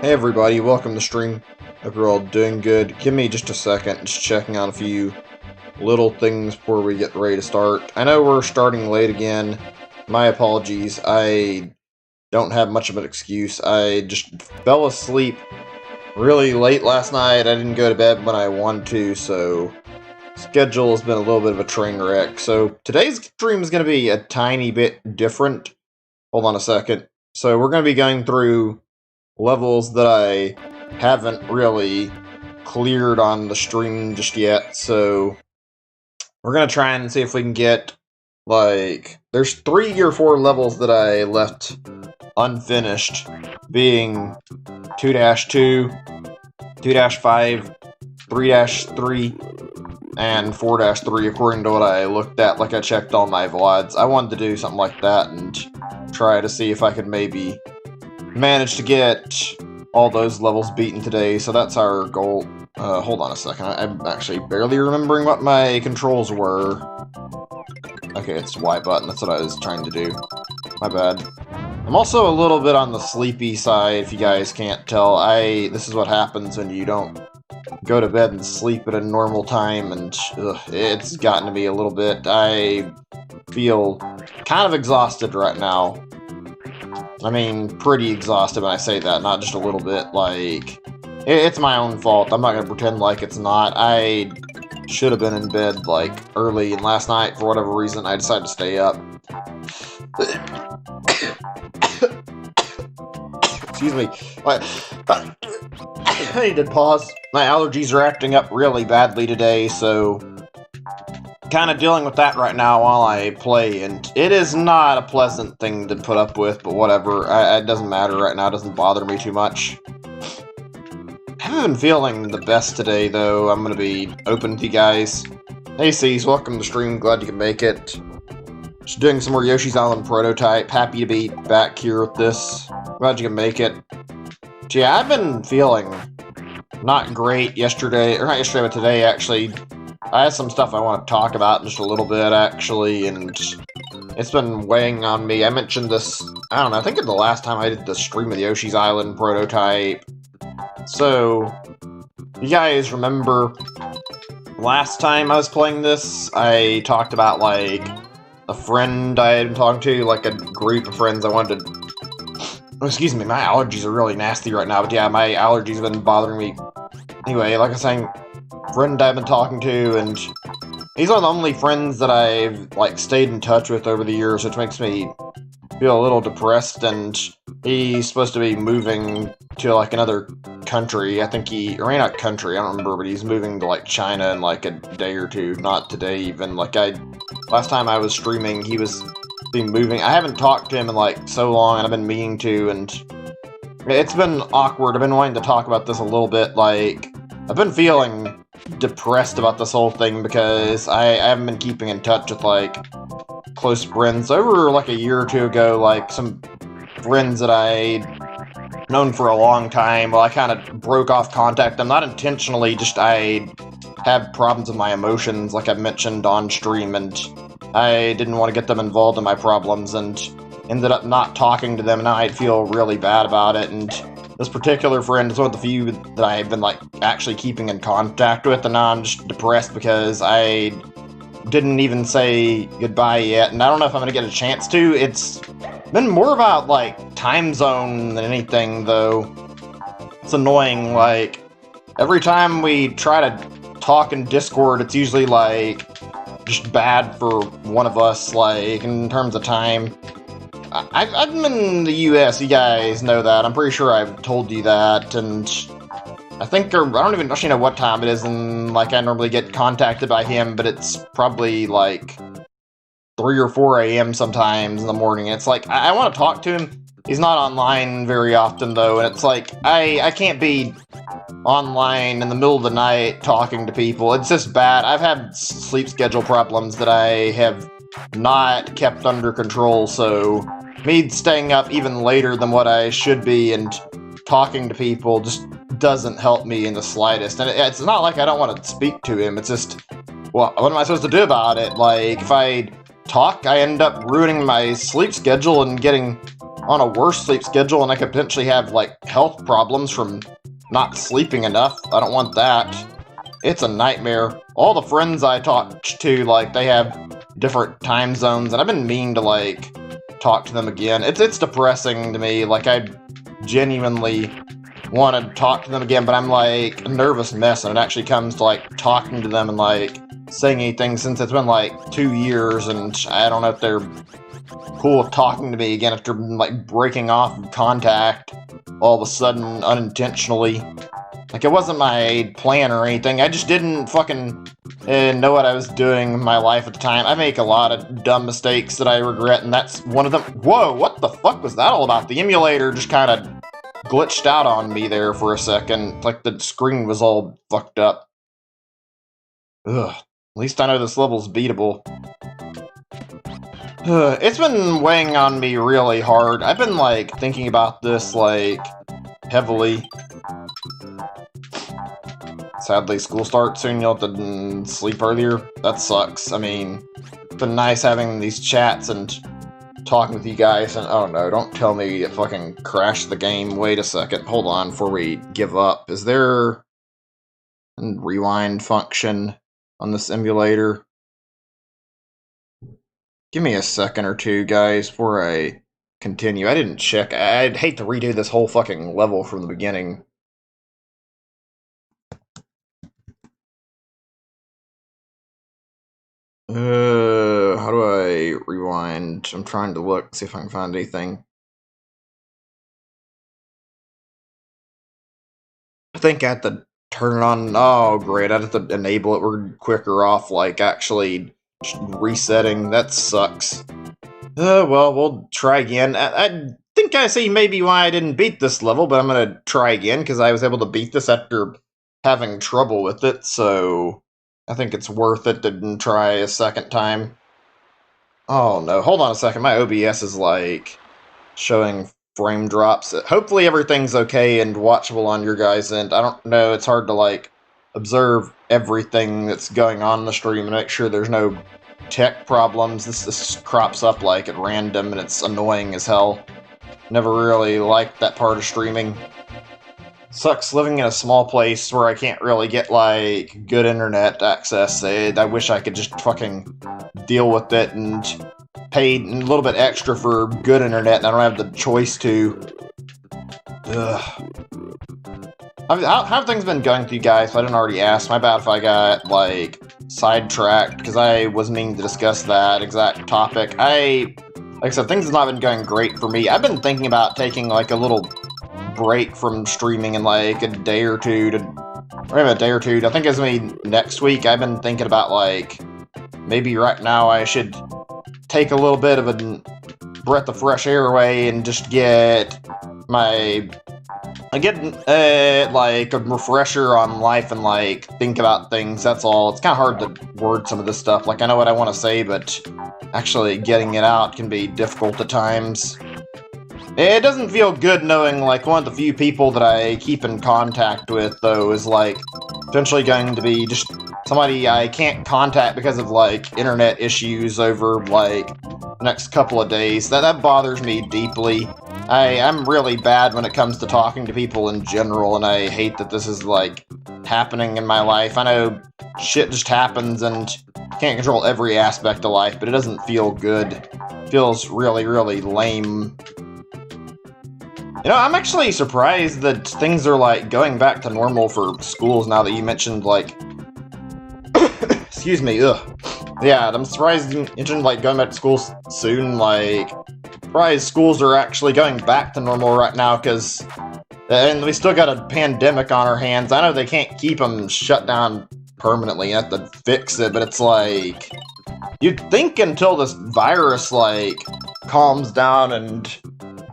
Hey everybody, welcome to the stream. Hope you're all doing good. Give me just a second, just checking on a few little things before we get ready to start. I know we're starting late again. My apologies. I don't have much of an excuse. I just fell asleep really late last night. I didn't go to bed when I wanted to, so schedule has been a little bit of a train wreck. So today's stream is going to be a tiny bit different. Hold on a second. So we're going to be going through levels that I haven't really cleared on the stream just yet, so we're gonna try and see if we can get, like, there's 3 or 4 levels that I left unfinished, being 2-2, 2-5, 3-3, and 4-3, according to what I looked at, like I checked all my VODs. I wanted to do something like that and try to see if I could maybe managed to get all those levels beaten today, so that's our goal. Hold on a second, I'm actually barely remembering what my controls were. Okay, it's Y button, that's what I was trying to do. My bad. I'm also a little bit on the sleepy side, if you guys can't tell. This is what happens when you don't go to bed and sleep at a normal time, and it's gotten to me a little bit. I feel kind of exhausted right now. I mean, pretty exhausted when I say that, not just a little bit. Like, it's my own fault. I'm not going to pretend like it's not. I should have been in bed, like, early, and last night, for whatever reason, I decided to stay up. Excuse me. I need to pause. My allergies are acting up really badly today, so kind of dealing with that right now while I play, and it is not a pleasant thing to put up with, but whatever. It doesn't matter right now. It doesn't bother me too much. I haven't been feeling the best today, though. I'm going to be open with you guys. Hey, C's, welcome to the stream. Glad you can make it. Just doing some more Yoshi's Island prototype. Happy to be back here with this. Glad you can make it. So yeah, I've been feeling not great yesterday, or not yesterday, but today, actually. I have some stuff I want to talk about in just a little bit, actually, and it's been weighing on me. I mentioned this, I don't know, I think it's the last time I did the stream of the Yoshi's Island prototype. So, you guys remember last time I was playing this, I talked about, like, a friend I had been talking to, like a group of friends I wanted to... Oh, excuse me, my allergies are really nasty right now, but yeah, my allergies have been bothering me. Anyway, like I was saying, friend I've been talking to, and he's one of the only friends that I've, like, stayed in touch with over the years, which makes me feel a little depressed, and he's supposed to be moving to, like, another country. I think or not country, I don't remember, but he's moving to, like, China in, like, a day or two, not today even. Like, last time I was streaming, he was moving. I haven't talked to him in, like, so long, and I've been meaning to, and it's been awkward. I've been wanting to talk about this a little bit, like, I've been feeling depressed about this whole thing because I haven't been keeping in touch with, like, close friends. Over, like, a year or two ago, like, some friends that I'd known for a long time, well, I kind of broke off contact them, not intentionally, just I have problems with my emotions, like I've mentioned on stream, and I didn't want to get them involved in my problems, and ended up not talking to them, and now I'd feel really bad about it, and this particular friend is one of the few that I've been, like, actually keeping in contact with, and now I'm just depressed because I didn't even say goodbye yet, and I don't know if I'm going to get a chance to. It's been more about, like, time zone than anything, though. It's annoying, like, every time we try to talk in Discord, it's usually, like, just bad for one of us, like, in terms of time. I'm in the US, you guys know that. I'm pretty sure I've told you that, and I think, I don't even actually know what time it is, and, like, I normally get contacted by him, but it's probably, like, 3 or 4 a.m. sometimes in the morning, and it's like, I want to talk to him. He's not online very often, though, and it's like, I can't be online in the middle of the night talking to people. It's just bad. I've had sleep schedule problems that I have not kept under control, so me staying up even later than what I should be and talking to people just doesn't help me in the slightest. And it's not like I don't want to speak to him, it's just, well, what am I supposed to do about it? Like, if I talk, I end up ruining my sleep schedule and getting on a worse sleep schedule, and I could potentially have, like, health problems from not sleeping enough. I don't want that. It's a nightmare. All the friends I talk to, like, they have different time zones, and I've been meaning to, like, talk to them again. It's depressing to me. Like, I genuinely want to talk to them again, but I'm, like, a nervous mess when it actually comes to, like, talking to them and, like, saying anything, since it's been, like, 2 years, and I don't know if they're cool with talking to me again after, like, breaking off contact all of a sudden unintentionally. Like, it wasn't my plan or anything. I just didn't fucking know what I was doing in my life at the time. I make a lot of dumb mistakes that I regret, and that's one of them. Whoa, what the fuck was that all about? The emulator just kind of glitched out on me there for a second. Like, the screen was all fucked up. Ugh. At least I know this level's beatable. It's been weighing on me really hard. I've been, like, thinking about this, like, heavily. Sadly, school starts soon, you'll have to sleep earlier. That sucks. I mean, it's been nice having these chats and talking with you guys, and oh no, don't tell me it fucking crashed the game. Wait a second, hold on before we give up. Is there a rewind function on this emulator? Give me a second or two, guys, before I continue. I didn't check. I'd hate to redo this whole fucking level from the beginning. How do I rewind? I'm trying to look, see if I can find anything. I think I have to turn it on. Oh, great. I have to enable it. We're quicker off, like, actually resetting. That sucks. Well, we'll try again. I think I see maybe why I didn't beat this level, but I'm gonna try again, because I was able to beat this after having trouble with it, so I think it's worth it to try a second time. Oh no, hold on a second, my OBS is, like, showing frame drops. Hopefully everything's okay and watchable on your guys' end. I don't know, it's hard to, like, observe everything that's going on in the stream and make sure there's no tech problems. This crops up, like, at random, and it's annoying as hell. Never really liked that part of streaming. Sucks living in a small place where I can't really get, like, good internet access. I wish I could just fucking deal with it and pay a little bit extra for good internet, and I don't have the choice to. Ugh. How have things been going to you guys? If I didn't already ask, my bad if I got, like, sidetracked, because I was meaning to discuss that exact topic. Like I said, things have not been going great for me. I've been thinking about taking, like, a little break from streaming in, like, a day or two I think it's maybe next week. I've been thinking about, like, maybe right now I should take a little bit of a breath of fresh air away and just get like, a refresher on life and, like, think about things. That's all. It's kind of hard to word some of this stuff. Like, I know what I want to say, but actually getting it out can be difficult at times. It doesn't feel good knowing, like, one of the few people that I keep in contact with, though, is, like, potentially going to be just somebody I can't contact because of, like, internet issues over, like, the next couple of days. That bothers me deeply. I'm really bad when it comes to talking to people in general, and I hate that this is, like, happening in my life. I know shit just happens and can't control every aspect of life, but it doesn't feel good. It feels really, really lame. You know, I'm actually surprised that things are, like, going back to normal for schools now that you mentioned, like... Excuse me, ugh. Yeah, I'm surprised you mentioned, like, going back to school soon, like... Surprised schools are actually going back to normal right now, because... And we still got a pandemic on our hands. I know they can't keep them shut down permanently, you have to fix it, but it's like... You'd think until this virus, like, calms down and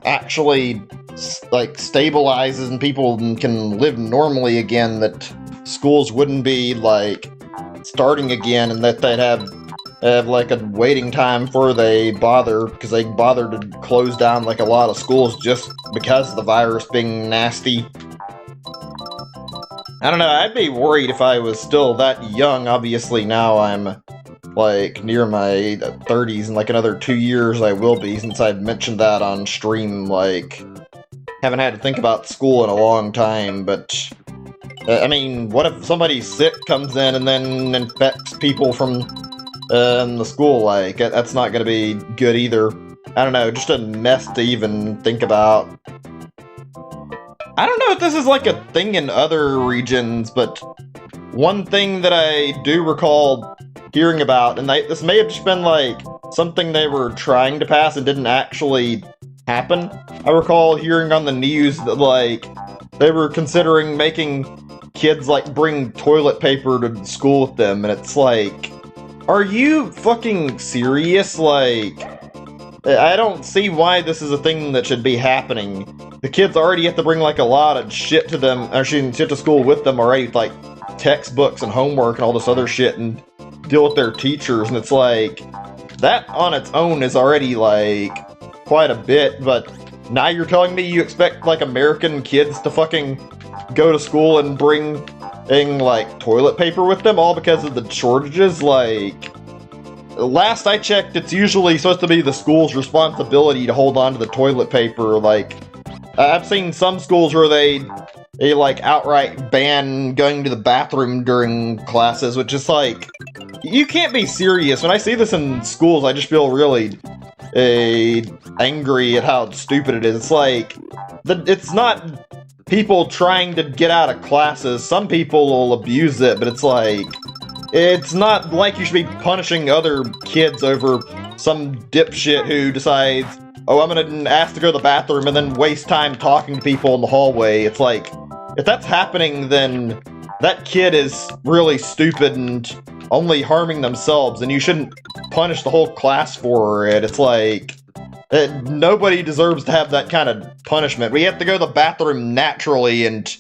actually... like, stabilizes and people can live normally again, that schools wouldn't be, like, starting again, and that they'd have like, a waiting time before they bother, because they bother to close down, like, a lot of schools just because of the virus being nasty. I don't know, I'd be worried if I was still that young. Obviously now I'm like, near my 30s. In, like, another 2 years I will be, since I've mentioned that on stream, like... Haven't had to think about school in a long time, but... I mean, what if somebody sick comes in and then infects people from the school? Like, that's not gonna be good either. I don't know, just a mess to even think about. I don't know if this is like a thing in other regions, but one thing that I do recall hearing about, and this may have just been like something they were trying to pass and didn't actually happen. I recall hearing on the news that like they were considering making kids like bring toilet paper to school with them, and it's like, are you fucking serious? Like, I don't see why this is a thing that should be happening. The kids already have to bring like a lot of shit to them, or shit to school with them already, like textbooks and homework and all this other shit, and deal with their teachers, and it's like, that on its own is already like quite a bit, but now you're telling me you expect like American kids to fucking go to school and bring like toilet paper with them, all because of the shortages? Like, last I checked, it's usually supposed to be the school's responsibility to hold on to the toilet paper. Like, I've seen some schools where they like outright ban going to the bathroom during classes, which is like, you can't be serious. When I see this in schools, I just feel really angry at how stupid it is. It's like, it's not people trying to get out of classes. Some people will abuse it, but it's like, it's not like you should be punishing other kids over some dipshit who decides, oh, I'm gonna ask to go to the bathroom and then waste time talking to people in the hallway. It's like, if that's happening, then that kid is really stupid and only harming themselves, and you shouldn't punish the whole class for it. It's like, nobody deserves to have that kind of punishment. We have to go to the bathroom naturally, and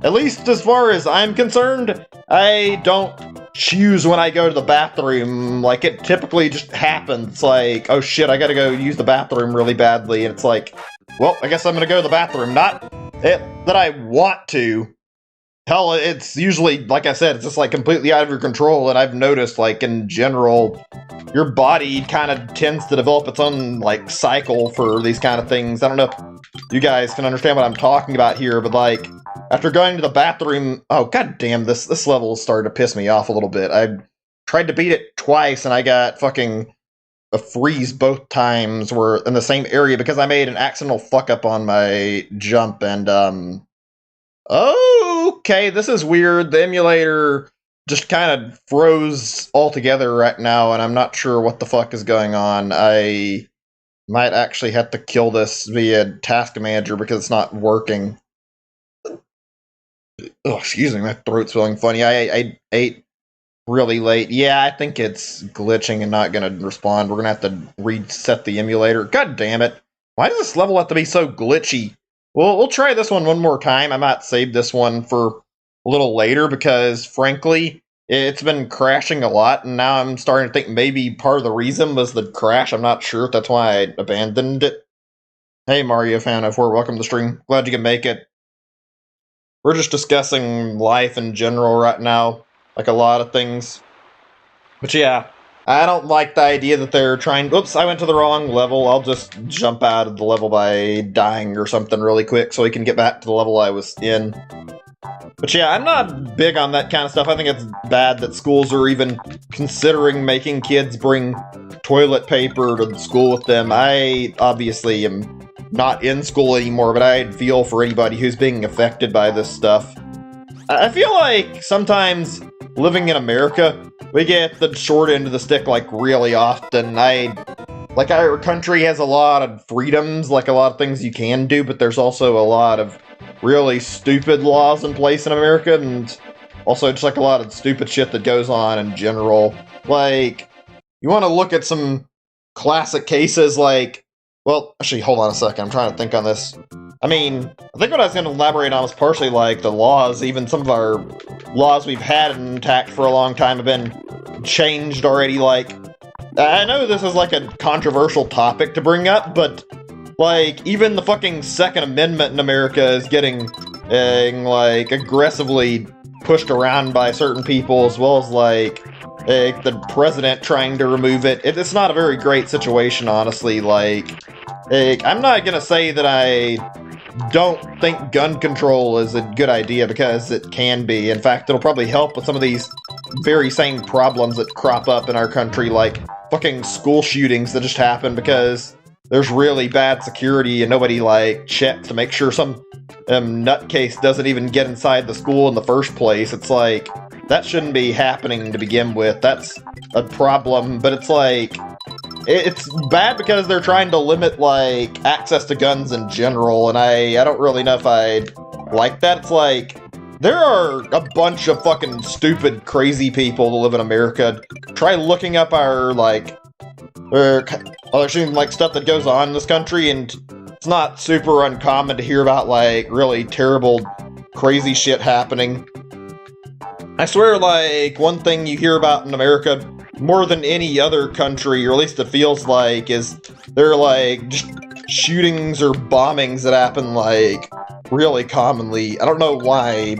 at least as far as I'm concerned, I don't choose when I go to the bathroom. Like, it typically just happens. It's like, oh shit, I gotta go use the bathroom really badly, and it's like, well, I guess I'm gonna go to the bathroom. Not that I want to. Hell, it's usually, like I said, it's just like completely out of your control, and I've noticed, like, in general, your body kind of tends to develop its own, like, cycle for these kind of things. I don't know if you guys can understand what I'm talking about here, but, like, after going to the bathroom... Oh, goddamn, this level started to piss me off a little bit. I tried to beat it twice, and I got fucking a freeze both times. Were in the same area because I made an accidental fuck-up on my jump, and, okay, this is weird. The emulator just kind of froze altogether right now, and I'm not sure what the fuck is going on. I might actually have to kill this via Task Manager because it's not working. Oh, excuse me, my throat's feeling funny. I ate really late. Yeah, I think it's glitching and not going to respond. We're going to have to reset the emulator. God damn it. Why does this level have to be so glitchy? Well, we'll try this one more time. I might save this one for a little later because, frankly, it's been crashing a lot, and now I'm starting to think maybe part of the reason was the crash. I'm not sure if that's why I abandoned it. Hey, Mario Fan 04, welcome to the stream. Glad you can make it. We're just discussing life in general right now, like a lot of things. But yeah, I don't like the idea that they're trying... Oops, I went to the wrong level. I'll just jump out of the level by dying or something really quick so we can get back to the level I was in. But yeah, I'm not big on that kind of stuff. I think it's bad that schools are even considering making kids bring toilet paper to school with them. I obviously am not in school anymore, but I feel for anybody who's being affected by this stuff. I feel like sometimes living in America, we get the short end of the stick, like, really often. Like, our country has a lot of freedoms, like, a lot of things you can do, but there's also a lot of really stupid laws in place in America, and also just, like, a lot of stupid shit that goes on in general. Like, you want to look at some classic cases, like... Well, actually, hold on a second, I'm trying to think on this. I mean, I think what I was going to elaborate on was partially, like, the laws. Even some of our laws we've had intact for a long time have been changed already. Like, I know this is, like, a controversial topic to bring up, but, like, even the fucking Second Amendment in America is getting, like, aggressively pushed around by certain people, as well as, like, the president trying to remove it. It's not a very great situation, honestly. I'm not gonna say that I don't think gun control is a good idea, because it can be. In fact, it'll probably help with some of these very same problems that crop up in our country, like fucking school shootings that just happen because there's really bad security and nobody, like, checks to make sure some nutcase doesn't even get inside the school in the first place. It's like, that shouldn't be happening to begin with. That's a problem, but it's like, it's bad because they're trying to limit, like, access to guns in general, and I don't really know if I like that. It's like, there are a bunch of fucking stupid, crazy people that live in America. Try looking up our, like, stuff that goes on in this country, and it's not super uncommon to hear about, like, really terrible, crazy shit happening. I swear, like, one thing you hear about in America more than any other country, or at least it feels like, is there are, like, just shootings or bombings that happen, like, really commonly. I don't know why.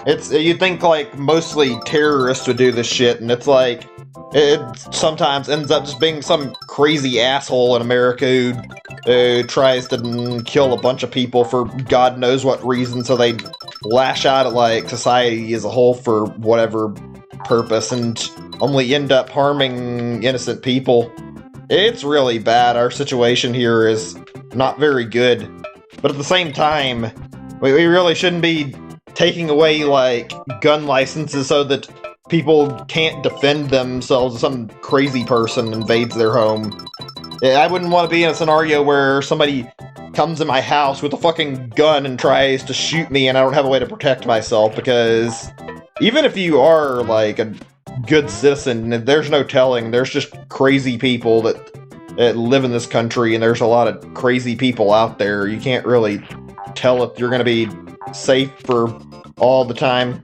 You'd think, like, mostly terrorists would do this shit, and it's like, it sometimes ends up just being some crazy asshole in America who tries to kill a bunch of people for God knows what reason, so they lash out at, like, society as a whole for whatever purpose, and only end up harming innocent people. It's really bad. Our situation here is not very good. But at the same time, we really shouldn't be taking away, like, gun licenses so that people can't defend themselves if some crazy person invades their home. I wouldn't want to be in a scenario where somebody comes in my house with a fucking gun and tries to shoot me and I don't have a way to protect myself, because even if you are, like, a good citizen, there's no telling. There's just crazy people that live in this country, and there's a lot of crazy people out there. You can't really tell if you're going to be safe for all the time.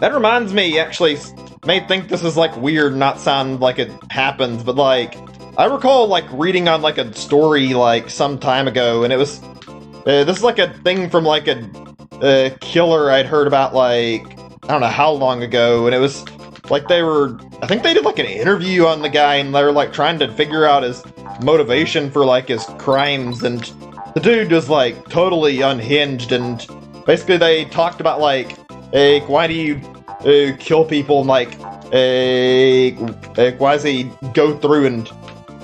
That reminds me, actually, may think this is, like, weird, not sound like it happens, but, like, I recall, like, reading on, like, a story, like, some time ago, and it was, this is, like, a thing from, like, a killer I'd heard about, like, I don't know how long ago, and it was, like, I think they did, like, an interview on the guy, and they were, like, trying to figure out his motivation for, like, his crimes, and the dude was, like, totally unhinged, and basically they talked about, like, hey, why do you kill people, and, like, why does he go through and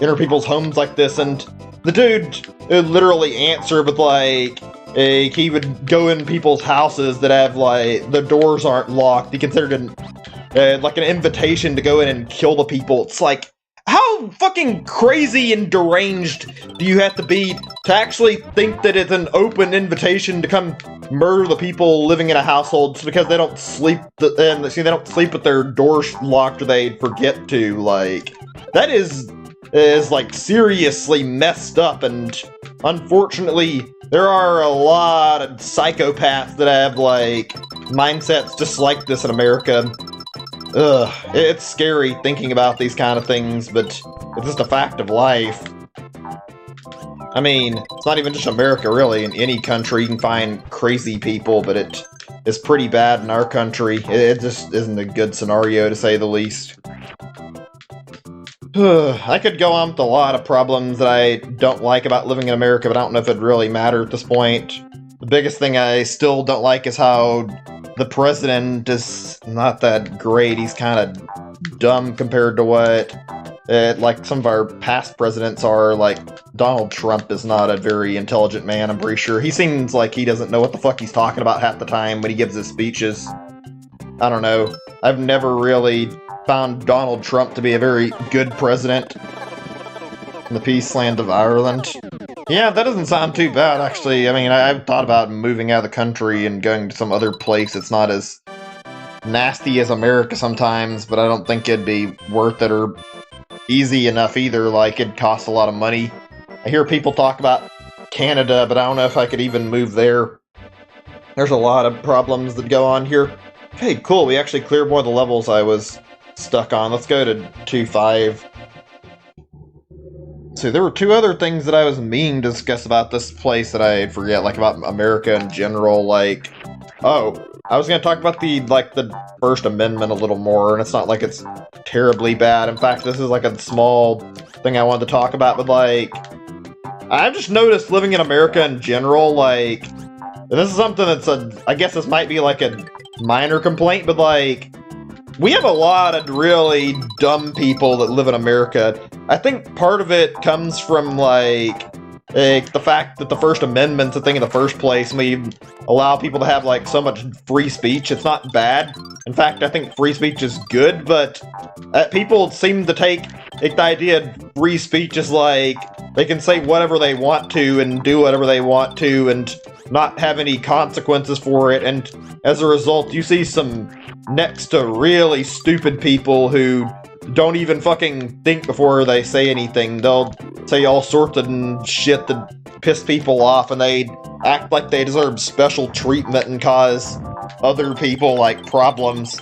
enter people's homes like this? And the dude would literally answer with, like, he would go in people's houses that have, like, the doors aren't locked. He considered it like an invitation to go in and kill the people. It's like, how fucking crazy and deranged do you have to be to actually think that it's an open invitation to come murder the people living in a household because they don't sleep they don't sleep with their doors locked or they forget to? Like, that is like seriously messed up, and unfortunately there are a lot of psychopaths that have, like, mindsets just like this in America. Ugh, it's scary thinking about these kind of things, but it's just a fact of life. I mean, it's not even just America, really. In any country you can find crazy people, but it is pretty bad in our country. It just isn't a good scenario, to say the least. I could go on with a lot of problems that I don't like about living in America, but I don't know if it'd really matter at this point. The biggest thing I still don't like is how the president is not that great. He's kind of dumb compared to what, like, some of our past presidents are. Like, Donald Trump is not a very intelligent man, I'm pretty sure. He seems like he doesn't know what the fuck he's talking about half the time when he gives his speeches. I don't know. I've never really found Donald Trump to be a very good president in the peace land of Ireland. Yeah, that doesn't sound too bad, actually. I mean, I've thought about moving out of the country and going to some other place. It's not as nasty as America sometimes, but I don't think it'd be worth it or easy enough either. Like, it'd cost a lot of money. I hear people talk about Canada, but I don't know if I could even move there. There's a lot of problems that go on here. Okay, cool. We actually cleared one of the levels I was stuck on. Let's go to 2.5. So there were two other things that I was meaning to discuss about this place that I forget, like about America in general. Like, oh, I was gonna talk about the First Amendment a little more, and it's not like it's terribly bad. In fact, this is like a small thing I wanted to talk about, but like, I've just noticed living in America in general, like, and this is something that's I guess this might be like a minor complaint, but like, we have a lot of really dumb people that live in America. I think part of it comes from like the fact that the First Amendment's a thing in the first place, and we allow people to have like so much free speech. It's not bad. In fact, I think free speech is good, but people seem to take the idea of free speech as like they can say whatever they want to and do whatever they want to and not have any consequences for it, and as a result, you see some next to really stupid people who don't even fucking think before they say anything. They'll say all sorts of shit that piss people off, and they act like they deserve special treatment and cause other people, like, problems.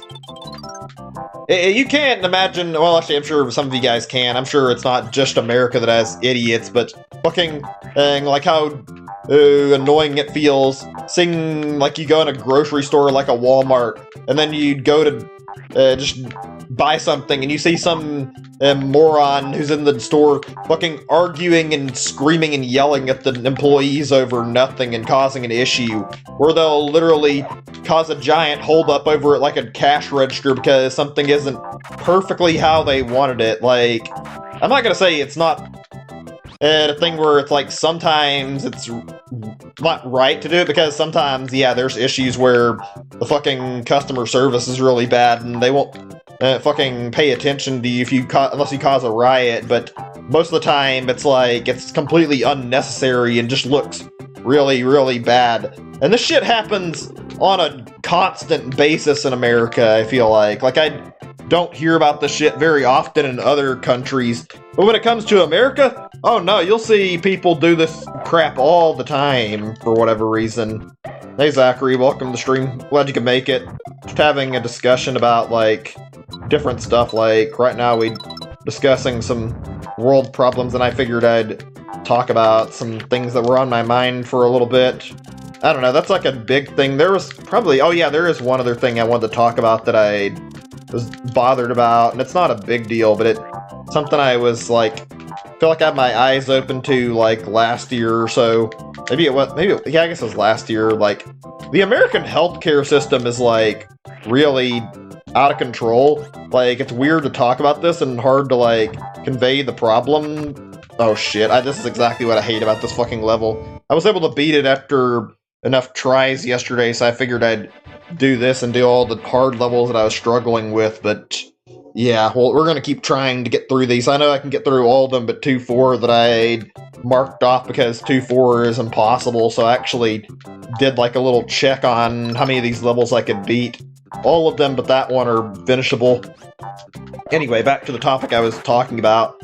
You can't imagine, well, actually, I'm sure some of you guys can. I'm sure it's not just America that has idiots, but fucking, like how annoying it feels seeing, like, you go in a grocery store like a Walmart, and then you'd go to just buy something, and you see some moron who's in the store fucking arguing and screaming and yelling at the employees over nothing and causing an issue, where they'll literally cause a giant holdup over it like a cash register because something isn't perfectly how they wanted it. Like, I'm not gonna say it's not a thing where it's like sometimes it's not right to do it, because sometimes, yeah, there's issues where the fucking customer service is really bad and they won't fucking pay attention to you if you unless you cause a riot, but most of the time it's like it's completely unnecessary and just looks really, really bad. And this shit happens on a constant basis in America, I feel like. Like, I don't hear about this shit very often in other countries, but when it comes to America, oh no, you'll see people do this crap all the time for whatever reason. Hey Zachary, welcome to the stream. Glad you could make it. Just having a discussion about, like, different stuff. Like, right now we discussing some world problems, and I figured I'd talk about some things that were on my mind for a little bit. I don't know, that's like a big thing. There was probably, oh yeah, there is one other thing I wanted to talk about that I was bothered about, and it's not a big deal, but it's something I was like, feel like I had my eyes open to like last year or so. Yeah, I guess it was last year. Like, the American healthcare system is like really out of control. Like, it's weird to talk about this and hard to like convey the problem. Oh shit, this is exactly what I hate about this fucking level. I was able to beat it after enough tries yesterday, so I figured I'd do this and do all the hard levels that I was struggling with, but yeah, well, we're gonna keep trying to get through these. I know I can get through all of them, but 2-4 that I marked off because 2-4 is impossible, so I actually did like a little check on how many of these levels I could beat. All of them but that one are finishable. Anyway, back to the topic I was talking about.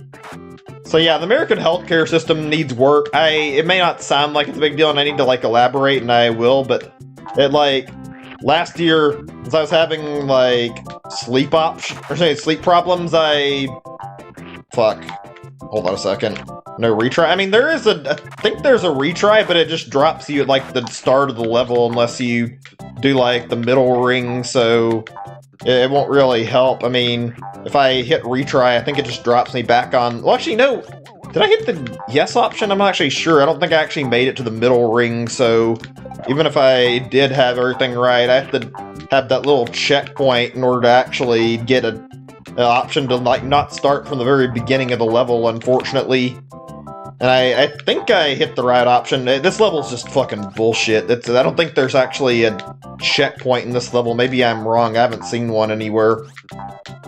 So yeah, the American healthcare system needs work. It may not sound like it's a big deal and I need to like elaborate, and I will, but it like, last year, as I was having like sleep problems, fuck. Hold on a second. No retry. I mean, I think there's a retry, but it just drops you at like the start of the level unless you do like the middle ring, so it won't really help. I mean, if I hit retry, I think it just drops me back on. Well, actually, no. Did I hit the yes option? I'm not actually sure. I don't think I actually made it to the middle ring, so even if I did have everything right, I have to have that little checkpoint in order to actually get an option to like not start from the very beginning of the level, unfortunately. And I think I hit the right option. This level's just fucking bullshit. I don't think there's actually a checkpoint in this level. Maybe I'm wrong. I haven't seen one anywhere.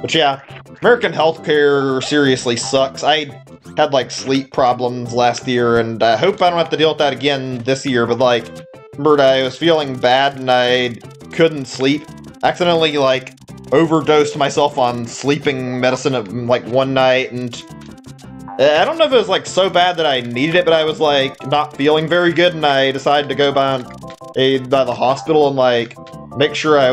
But yeah, American healthcare seriously sucks. I had like sleep problems last year, and I hope I don't have to deal with that again this year, but like, remember I was feeling bad and I couldn't sleep. Accidentally like overdosed myself on sleeping medicine at, like, one night, and I don't know if it was like so bad that I needed it, but I was like not feeling very good, and I decided to go by the hospital and like make sure I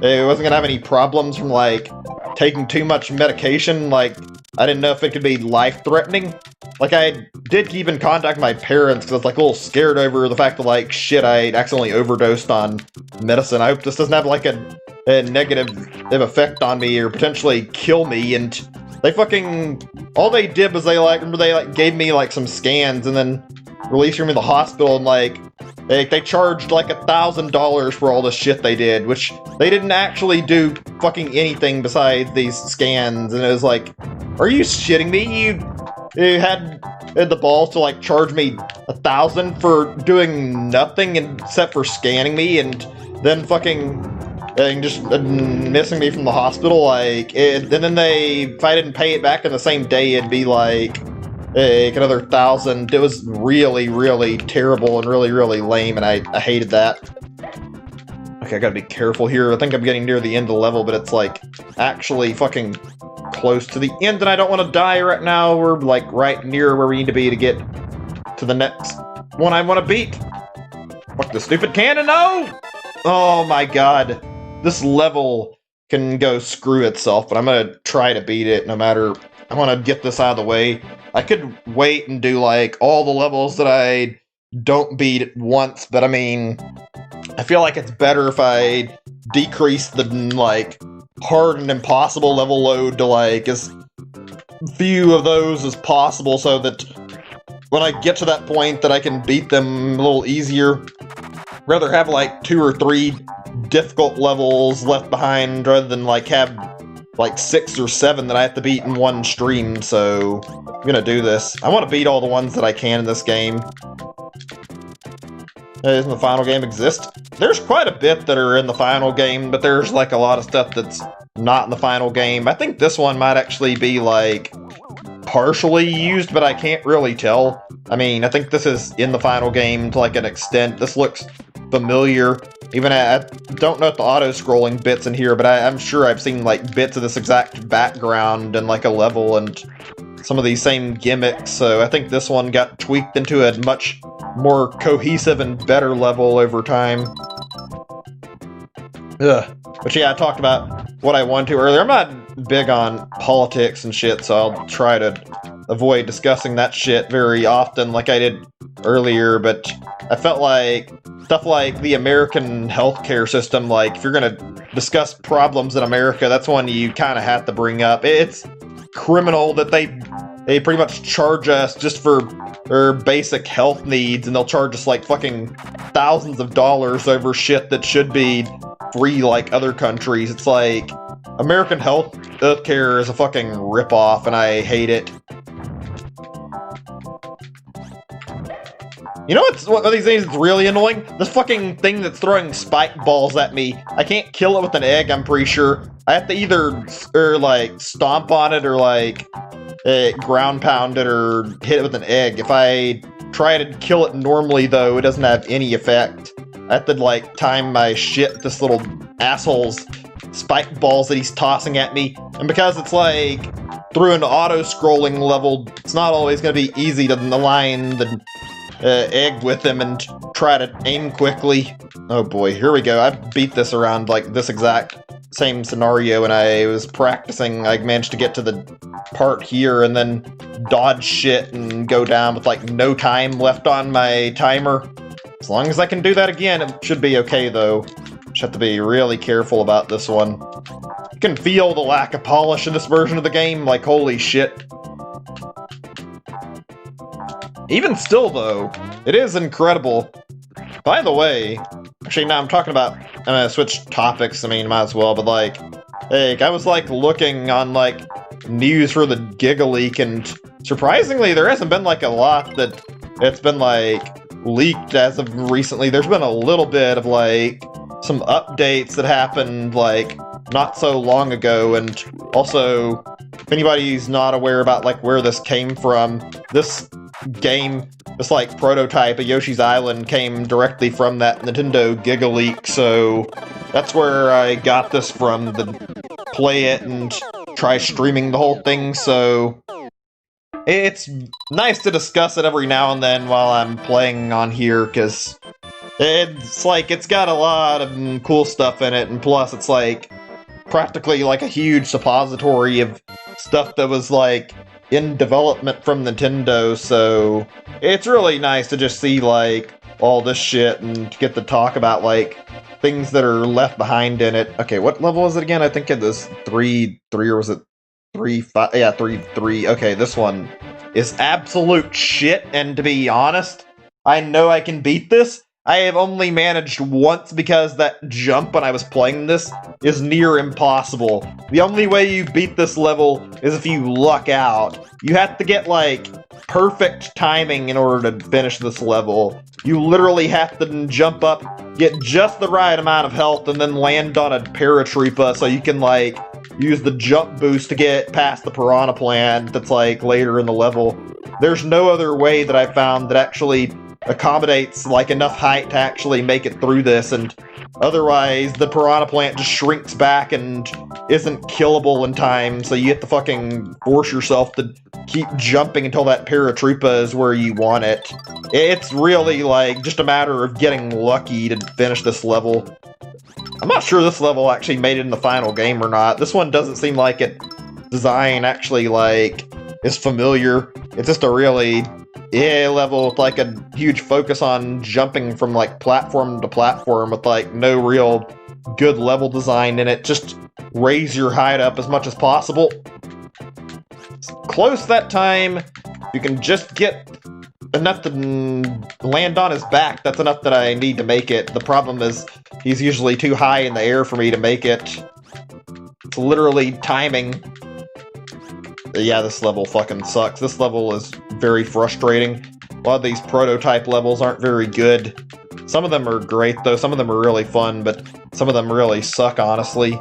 wasn't gonna have any problems from like taking too much medication. Like, I didn't know if it could be life-threatening. like, I did keep in contact with my parents because I was, like, a little scared over the fact that, like, shit, I accidentally overdosed on medicine. I hope this doesn't have, like, a negative effect on me or potentially kill me, and they fucking... all they did was they gave me, like, some scans and then released me from the hospital, and, like, they charged, like, $1,000 for all the shit they did, which they didn't actually do fucking anything besides these scans, and it was like, are you shitting me? You had the balls to, like, charge me $1,000 for doing nothing except for scanning me, and then fucking just missing me from the hospital, like, and then if I didn't pay it back in the same day, it'd be like another $1,000. It was really, really terrible and really, really lame, and I hated that. Okay, I gotta be careful here. I think I'm getting near the end of the level, but it's, like, actually fucking close to the end, and I don't want to die right now. We're, like, right near where we need to be to get to the next one I want to beat. Fuck the stupid cannon, no! Oh my god. This level can go screw itself, but I'm gonna try to beat it no matter... I want to get this out of the way. I could wait and do, like, all the levels that I don't beat at once, but I mean, I feel like it's better if I decrease the, like, hard and impossible level load to, like, as few of those as possible so that when I get to that point that I can beat them a little easier. Rather have, like, 2 or 3 difficult levels left behind rather than, like, have like 6 or 7 that I have to beat in one stream, so I'm gonna do this. I want to beat all the ones that I can in this game. Doesn't the final game exist? There's quite a bit that are in the final game, but there's, like, a lot of stuff that's not in the final game. I think this one might actually be, like, partially used, but I can't really tell. I mean, I think this is in the final game to, like, an extent. This looks familiar. Even I don't know if the auto-scrolling bits in here, but I'm sure I've seen, like, bits of this exact background and, like, a level and some of these same gimmicks, so I think this one got tweaked into a much more cohesive and better level over time. Ugh. But yeah, I talked about what I wanted to earlier. I'm not big on politics and shit, so I'll try to avoid discussing that shit very often like I did earlier, but I felt like stuff like the American healthcare system, like, if you're gonna discuss problems in America, that's one you kind of have to bring up. It's criminal that they pretty much charge us just for our basic health needs, and they'll charge us, like, fucking thousands of dollars over shit that should be free like other countries. It's like, American healthcare is a fucking ripoff, and I hate it. You know what these things is really annoying? This fucking thing that's throwing spike balls at me. I can't kill it with an egg, I'm pretty sure. I have to either, like, stomp on it or, like, ground pound it or hit it with an egg. If I try to kill it normally, though, it doesn't have any effect. I have to, like, time my shit with this little asshole's spike balls that he's tossing at me. And because it's, like, through an auto-scrolling level, it's not always going to be easy to align the egg with him and try to aim quickly. Oh boy, here we go. I beat this around, like, this exact same scenario, and I was practicing. I managed to get to the part here and then dodge shit and go down with, like, no time left on my timer. As long as I can do that again, it should be okay, though. Just have to be really careful about this one. You can feel the lack of polish in this version of the game, like, holy shit. Even still, though, it is incredible. By the way, actually, now I'm talking about, I'm gonna switch topics, I mean, might as well, but, like, hey, I was, like, looking on, like, news for the Giga Leak, and surprisingly, there hasn't been, like, a lot that it's been, like, leaked as of recently. There's been a little bit of, like, some updates that happened, like, not so long ago, and also, if anybody's not aware about, like, where this came from, this game, this, like, prototype of Yoshi's Island came directly from that Nintendo Giga Leak, so that's where I got this from, to play it and try streaming the whole thing, so it's nice to discuss it every now and then while I'm playing on here, because it's, like, it's got a lot of cool stuff in it, and plus it's, like, practically, like, a huge suppository of stuff that was, like, in development from Nintendo, so it's really nice to just see, like, all this shit and get to talk about, like, things that are left behind in it. Okay, what level is it again? I think it was 3, or was it 3, 5? Yeah, 3, 3. Okay, this one is absolute shit, and to be honest, I know I can beat this. I have only managed once because that jump when I was playing this is near impossible. The only way you beat this level is if you luck out. You have to get, like, perfect timing in order to finish this level. You literally have to jump up, get just the right amount of health, and then land on a paratroopa so you can, like, use the jump boost to get past the piranha plant that's, like, later in the level. There's no other way that I found that actually accommodates, like, enough height to actually make it through this, and otherwise the piranha plant just shrinks back and isn't killable in time, so you have to fucking force yourself to keep jumping until that paratroopa is where you want it. It's really, like, just a matter of getting lucky to finish this level. I'm not sure this level actually made it in the final game or not. This one doesn't seem like its design actually, like, is familiar. It's just a really level with, like, a huge focus on jumping from, like, platform to platform with, like, no real good level design in it. Just raise your height up as much as possible. Close that time. You can just get enough to land on his back. That's enough that I need to make it. The problem is he's usually too high in the air for me to make it. It's literally timing. Yeah, this level fucking sucks. This level is very frustrating. A lot of these prototype levels aren't very good. Some of them are great, though. Some of them are really fun, but some of them really suck, honestly.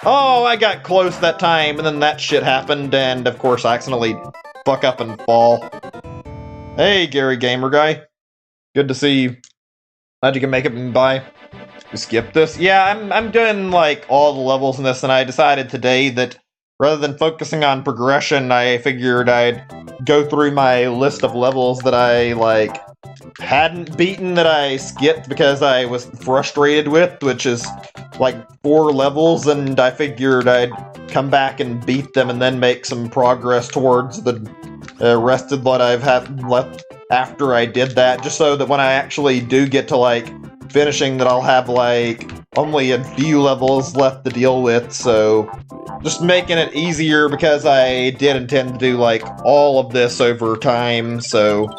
Oh, I got close that time, and then that shit happened, and of course I accidentally fuck up and fall. Hey, Gary Gamer Guy. Good to see you. Glad you can make it by. You skip this? Yeah, I'm doing, like, all the levels in this, and I decided today that rather than focusing on progression, I figured I'd go through my list of levels that I, like, hadn't beaten that I skipped because I was frustrated with, which is, like, 4 levels, and I figured I'd come back and beat them and then make some progress towards the rest of what I've had left after I did that, just so that when I actually do get to, like, finishing, that I'll have, like, only a few levels left to deal with, so just making it easier because I did intend to do, like, all of this over time, so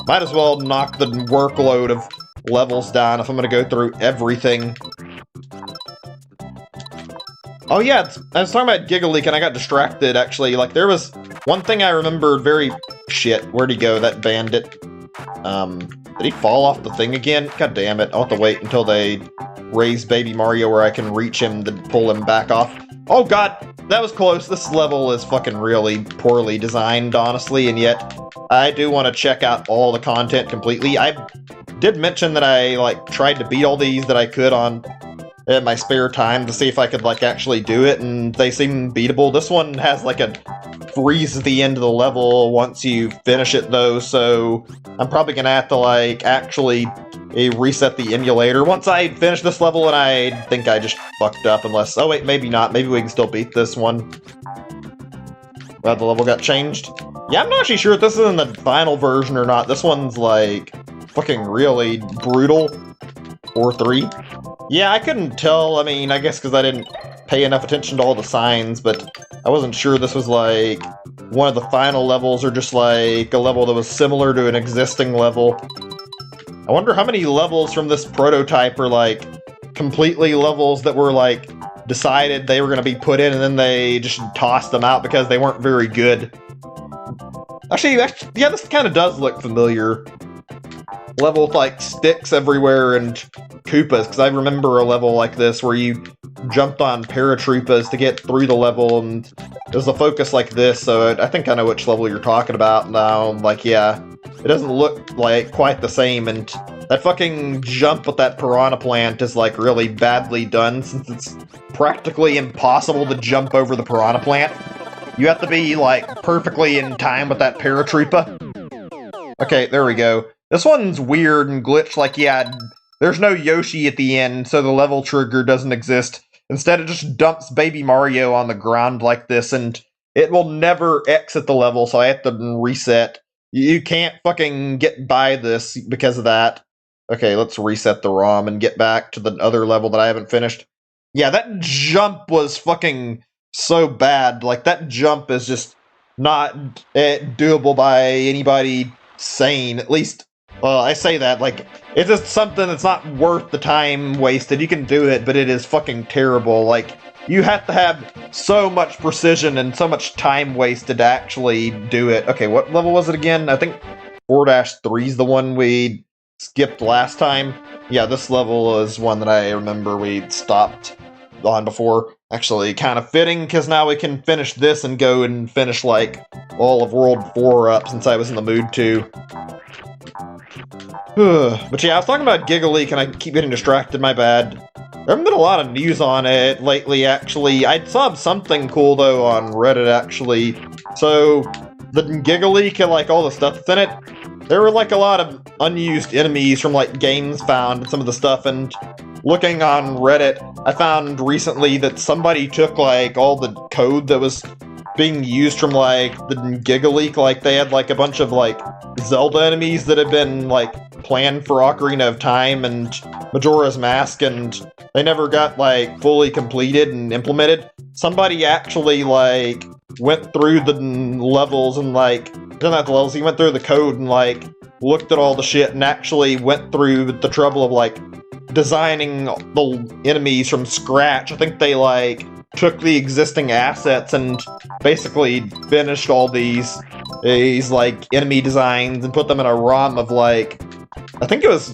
might as well knock the workload of levels down if I'm gonna go through everything. Oh yeah, I was talking about Giga Leak and I got distracted, actually. Like, there was one thing I remembered very... Shit, where'd he go, that bandit? Did he fall off the thing again? God damn it, I'll have to wait until they raise Baby Mario where I can reach him to pull him back off. Oh god, that was close. This level is fucking really poorly designed, honestly, and yet I do want to check out all the content completely. I did mention that I, like, tried to beat all these that I could on in my spare time to see if I could, like, actually do it, and they seem beatable. This one has, like, a freeze at the end of the level once you finish it, though, so I'm probably gonna have to, like, actually reset the emulator once I finish this level, and I think I just fucked up, unless... Oh wait, maybe not. Maybe we can still beat this one. Well, the level got changed. Yeah, I'm not actually sure if this is in the final version or not. This one's, like, fucking really brutal. 4-3. Yeah, I couldn't tell. I mean, I guess because I didn't pay enough attention to all the signs, but I wasn't sure this was, like, one of the final levels or just, like, a level that was similar to an existing level. I wonder how many levels from this prototype are, like, completely levels that were, like, decided they were going to be put in and then they just tossed them out because they weren't very good. Actually, yeah, this kind of does look familiar. Level with, like, sticks everywhere and Koopas, because I remember a level like this where you jumped on paratroopas to get through the level, and it was a focus like this, so I think I know which level you're talking about now. Like, yeah, it doesn't look, like, quite the same, and that fucking jump with that piranha plant is, like, really badly done, since it's practically impossible to jump over the piranha plant. You have to be, like, perfectly in time with that paratroopa. Okay, there we go. This one's weird and glitched, like, yeah, there's no Yoshi at the end, so the level trigger doesn't exist. Instead, it just dumps Baby Mario on the ground like this, and it will never exit the level, so I have to reset. You can't fucking get by this because of that. Okay, let's reset the ROM and get back to the other level that I haven't finished. Yeah, that jump was fucking so bad. Like, that jump is just not doable by anybody sane. At least, well, I say that, like, it's just something that's not worth the time wasted. You can do it, but it is fucking terrible. Like, you have to have so much precision and so much time wasted to actually do it. Okay, what level was it again? I think 4-3 is the one we skipped last time. Yeah, this level is one that I remember we stopped on before. Actually, kind of fitting, because now we can finish this and go and finish, like, all of World 4 up, since I was in the mood to. But yeah, I was talking about Giga Leak, and I keep getting distracted, my bad. There haven't been a lot of news on it lately, actually. I saw something cool, though, on Reddit, actually. So, the Giga Leak and, like, all the stuff that's in it, there were, like, a lot of unused enemies from, like, games found and some of the stuff, and looking on Reddit, I found recently that somebody took, like, all the code that was being used from, like, the Giga Leak. Like, they had, like, a bunch of, like, Zelda enemies that had been, like, planned for Ocarina of Time and Majora's Mask, and they never got, like, fully completed and implemented. Somebody actually, like, went through the levels and, like, not the levels, he went through the code and, like, looked at all the shit and actually went through the trouble of, like, designing the enemies from scratch. I think they, like, took the existing assets and basically finished all these like, enemy designs and put them in a ROM of, like, I think it was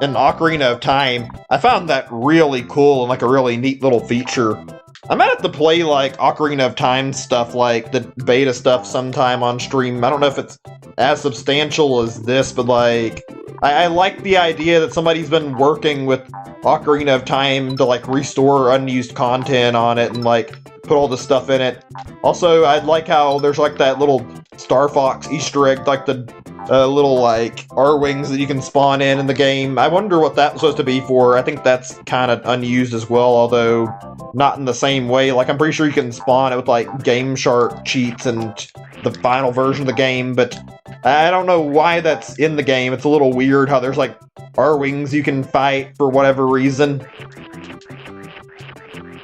an Ocarina of Time. I found that really cool and, like, a really neat little feature. I might have to play, like, Ocarina of Time stuff, like, the beta stuff sometime on stream. I don't know if it's as substantial as this, but, like, I like the idea that somebody's been working with Ocarina of Time to, like, restore unused content on it and, like, put all this stuff in it. Also, I like how there's, like, that little Star Fox Easter egg, like the little, like, R-Wings that you can spawn in the game. I wonder what that was supposed to be for. I think that's kind of unused as well, although not in the same way. Like, I'm pretty sure you can spawn it with, like, Game Shark cheats and the final version of the game, but I don't know why that's in the game. It's a little weird how there's, like, R-Wings you can fight for whatever reason.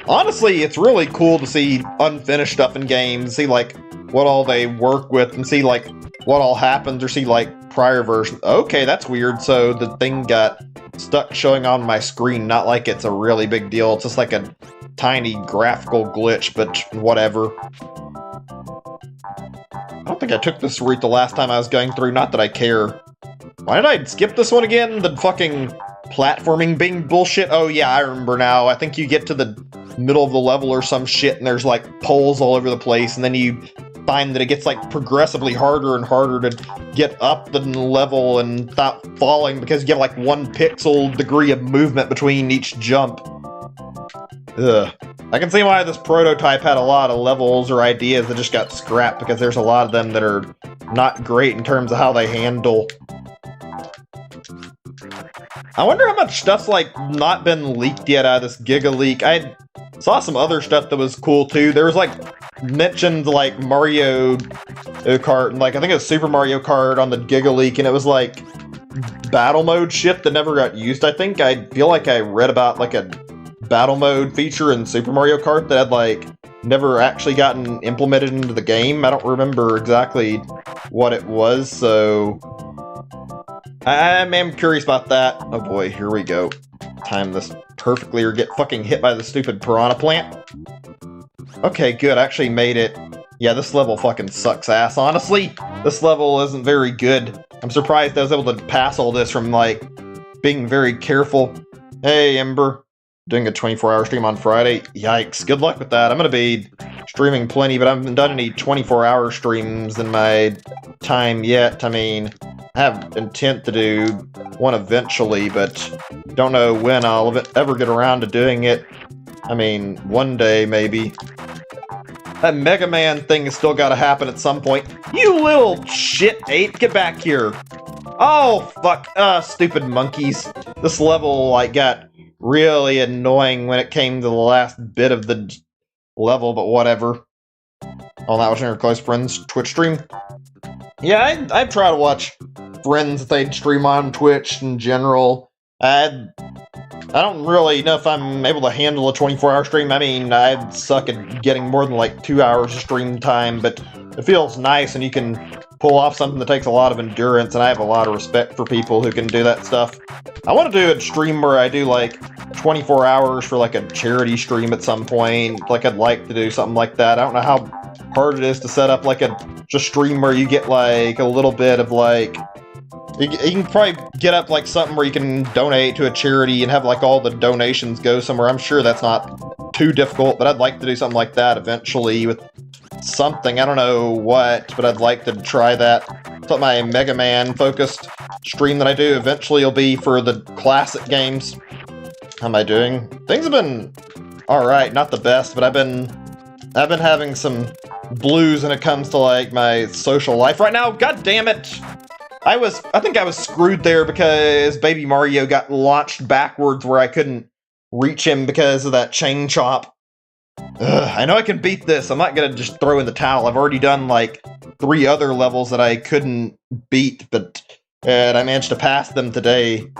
Honestly, it's really cool to see unfinished stuff in games, see, like, what all they work with, and see, like, what all happens, or see, like, prior versions. Okay, that's weird. So the thing got stuck showing on my screen, not like it's a really big deal. It's just like a tiny graphical glitch, but whatever. I don't think I took this route the last time I was going through, not that I care. Why did I skip this one again? The fucking platforming being bullshit? Oh yeah, I remember now. I think you get to the middle of the level or some shit, and there's, like, poles all over the place, and then you find that it gets, like, progressively harder and harder to get up the level and without falling, because you have, like, 1 pixel degree of movement between each jump. Ugh. I can see why this prototype had a lot of levels or ideas that just got scrapped, because there's a lot of them that are not great in terms of how they handle. I wonder how much stuff's, like, not been leaked yet out of this Giga Leak. I saw some other stuff that was cool, too. There was, like, mentioned, like, Mario Kart, and, like, I think it was Super Mario Kart on the Giga Leak, and it was, like, battle mode shit that never got used, I think. I feel like I read about, like, a battle mode feature in Super Mario Kart that had, like, never actually gotten implemented into the game. I don't remember exactly what it was, so I am curious about that. Oh boy, here we go. Time this perfectly or get fucking hit by the stupid piranha plant. Okay, good, I actually made it. Yeah, this level fucking sucks ass, honestly. This level isn't very good. I'm surprised I was able to pass all this from, like, being very careful. Hey, Ember. Doing a 24-hour stream on Friday. Yikes, good luck with that. I'm gonna be streaming plenty, but I haven't done any 24-hour streams in my time yet. I mean, I have intent to do one eventually, but don't know when I'll ever get around to doing it. I mean, one day, maybe. That Mega Man thing has still gotta happen at some point. You little shit ape, get back here. Oh, fuck. Stupid monkeys. This level, like, got really annoying when it came to the last bit of the level, but whatever. Oh, that was your close friends Twitch stream? Yeah, I'd try to watch friends that they'd stream on Twitch in general. I don't really know if I'm able to handle a 24-hour stream. I mean, I'd suck at getting more than like 2 hours of stream time, but it feels nice and you can pull off something that takes a lot of endurance, and I have a lot of respect for people who can do that stuff. I want to do a stream where I do like 24 hours for like a charity stream at some point. Like, I'd like to do something like that. I don't know how hard it is to set up like a just stream where you get like a little bit of like... You can probably get up like something where you can donate to a charity and have like all the donations go somewhere. I'm sure that's not too difficult, but I'd like to do something like that eventually with something. I don't know what, but I'd like to try that. But my Mega Man focused stream that I do eventually will be for the classic games. How am I doing? Things have been alright, not the best, but I've been having some blues when it comes to like my social life right now. God damn it! I think I was screwed there because Baby Mario got launched backwards where I couldn't reach him because of that chain chomp. Ugh, I know I can beat this. I'm not gonna just throw in the towel. I've already done like 3 other levels that I couldn't beat, but and I managed to pass them today.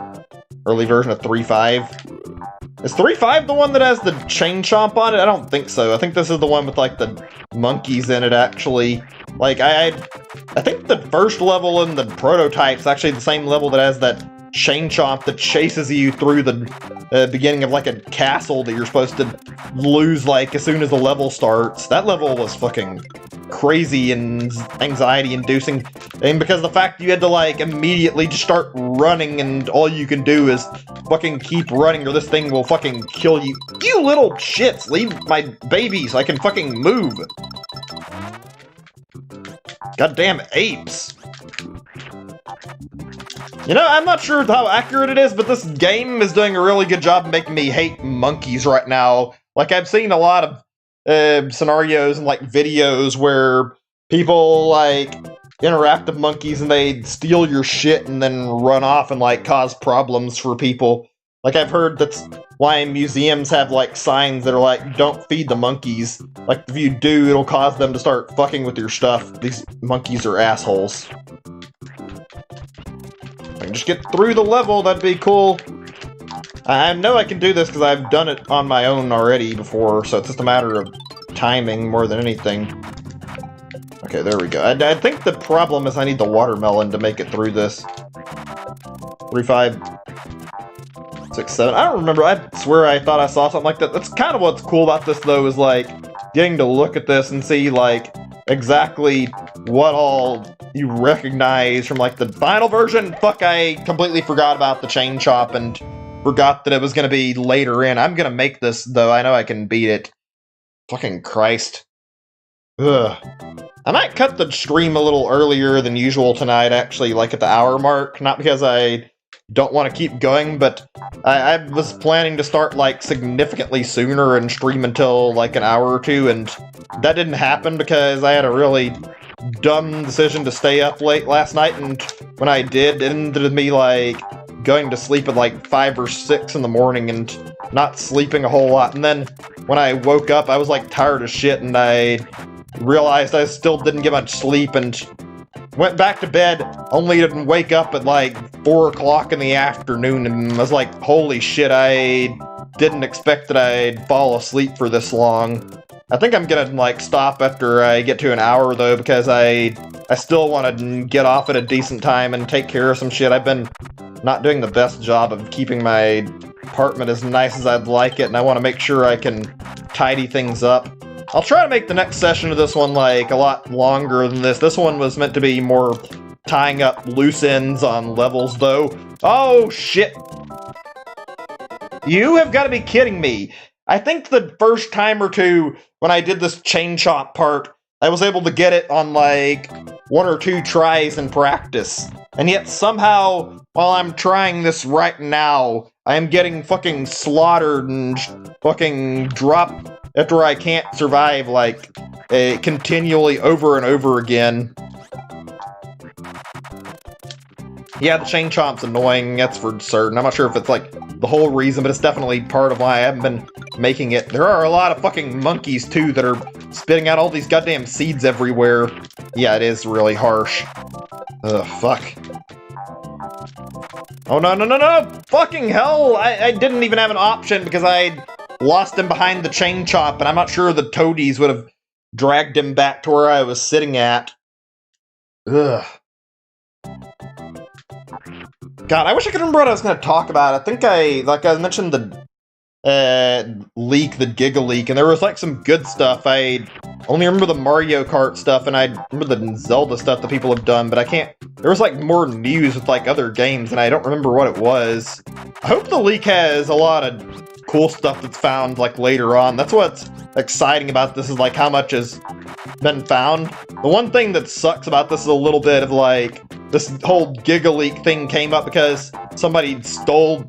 Early version of 3.5. Is 3.5 the one that has the chain chomp on it? I don't think so. I think this is the one with like the monkeys in it, actually. Like, I think the first level in the prototype's actually the same level that has that chain chomp that chases you through the beginning of like a castle that you're supposed to lose like as soon as the level starts. That level was fucking crazy and anxiety inducing, and because the fact you had to like immediately just start running and all you can do is fucking keep running or this thing will fucking kill you. You little shits, leave my baby so I can fucking move. Goddamn apes. You know, I'm not sure how accurate it is, but this game is doing a really good job of making me hate monkeys right now. Like, I've seen a lot of scenarios and, like, videos where people, like, interact with monkeys and they steal your shit and then run off and, like, cause problems for people. Like, I've heard that's why museums have, like, signs that are like, don't feed the monkeys. Like, if you do, it'll cause them to start fucking with your stuff. These monkeys are assholes. If I can just get through the level, that'd be cool. I know I can do this because I've done it on my own already before, so it's just a matter of timing more than anything. Okay, there we go. I think the problem is I need the watermelon to make it through this. 3, 5, 6, 7. I don't remember. I swear I thought I saw something like that. That's kind of what's cool about this, though, is like getting to look at this and see like exactly what all you recognize from like the final version. Fuck, I completely forgot about the chain chop and forgot that it was gonna be later in. I'm gonna make this, though. I know I can beat it. Fucking Christ. Ugh. I might cut the stream a little earlier than usual tonight, actually, like at the hour mark. Not because I don't want to keep going, but I was planning to start, like, significantly sooner and stream until, like, an hour or two, and that didn't happen because I had a really dumb decision to stay up late last night, and when I did, it ended with me, like, going to sleep at, like, 5 or 6 in the morning and not sleeping a whole lot, and then when I woke up, I was, like, tired as shit, and I realized I still didn't get much sleep, and went back to bed, only to wake up at like 4 o'clock in the afternoon, and I was like, holy shit, I didn't expect that I'd fall asleep for this long. I think I'm gonna like stop after I get to an hour though, because I still want to get off at a decent time and take care of some shit. I've been not doing the best job of keeping my apartment as nice as I'd like it, and I want to make sure I can tidy things up. I'll try to make the next session of this one, like, a lot longer than this. This one was meant to be more tying up loose ends on levels, though. Oh, shit. You have got to be kidding me. I think the first time or two when I did this chain chomp part, I was able to get it on, like, 1 or 2 tries in practice. And yet somehow, while I'm trying this right now, I am getting fucking slaughtered and fucking dropped after I can't survive, like, continually over and over again. Yeah, the chain chomp's annoying, that's for certain. I'm not sure if it's, like, the whole reason, but it's definitely part of why I haven't been making it. There are a lot of fucking monkeys, too, that are spitting out all these goddamn seeds everywhere. Yeah, it is really harsh. Ugh, fuck. Oh, no, no, no, no! Fucking hell! I didn't even have an option because I lost him behind the chain chomp, and I'm not sure the toadies would have dragged him back to where I was sitting at. Ugh. God, I wish I could remember what I was going to talk about. I think like I mentioned the leak, the Giga leak, and there was like some good stuff. I only remember the Mario Kart stuff, and I remember the Zelda stuff that people have done, but I can't. There was like more news with like other games, and I don't remember what it was. I hope the leak has a lot of cool stuff that's found like later on. That's what's exciting about this, is like how much has been found. The one thing that sucks about this is a little bit of like this whole Giga leak thing came up because somebody stole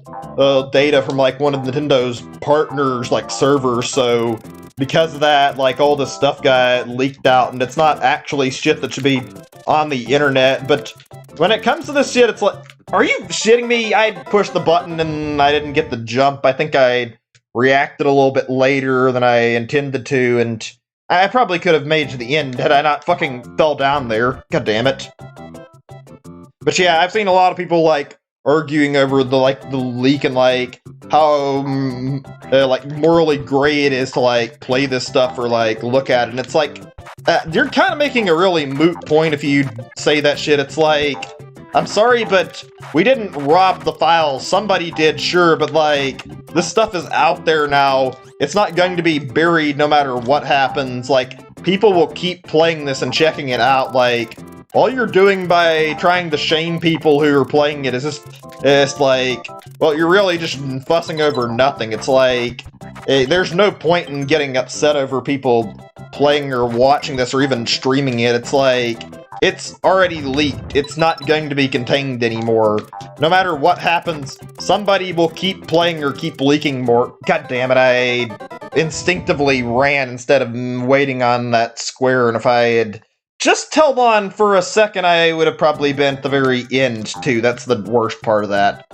data from like one of Nintendo's partners like servers, so because of that, like all this stuff got leaked out, and it's not actually shit that should be on the internet. But when it comes to this shit, it's like, are you shitting me? I pushed the button and I didn't get the jump. I think I reacted a little bit later than I intended to, and I probably could have made it to the end had I not fucking fell down there. God damn it. But yeah, I've seen a lot of people like arguing over the leak and like how like morally gray it is to like play this stuff or like look at it. And it's like you're kind of making a really moot point if you say that shit. It's like, I'm sorry, but we didn't rob the files. Somebody did, sure, but like this stuff is out there now. It's not going to be buried no matter what happens. Like people will keep playing this and checking it out. Like all you're doing by trying to shame people who are playing it is just like, well, you're really just fussing over nothing. It's like, there's no point in getting upset over people playing or watching this or even streaming it. It's like, it's already leaked. It's not going to be contained anymore. No matter what happens, somebody will keep playing or keep leaking more. God damn it, I instinctively ran instead of waiting on that square, and if I had just held on for a second, I would have probably been at the very end, too. That's the worst part of that.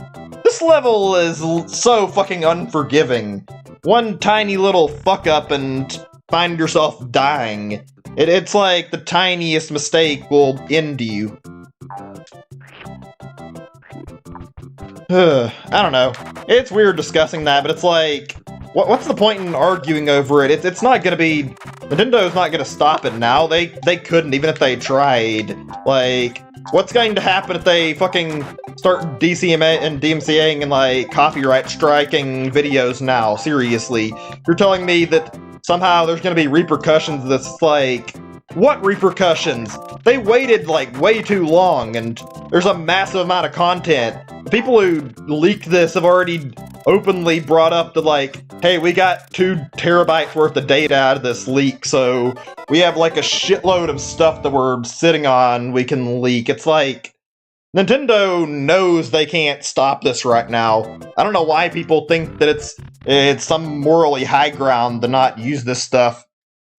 This level is so fucking unforgiving. One tiny little fuck-up and find yourself dying. It's like the tiniest mistake will end you. I don't know. It's weird discussing that, but it's like, what's the point in arguing over it? It's not gonna be... Nintendo's not gonna stop it now. They couldn't, even if they tried. Like, what's going to happen if they fucking start DMCAing and, like, copyright striking videos now? Seriously. You're telling me that somehow there's gonna be repercussions that's like... What repercussions? They waited, like, way too long, and there's a massive amount of content. The people who leaked this have already openly brought up that, like, hey, we got 2 terabytes worth of data out of this leak, so we have, like, a shitload of stuff that we're sitting on we can leak. It's like, Nintendo knows they can't stop this right now. I don't know why people think that it's some morally high ground to not use this stuff.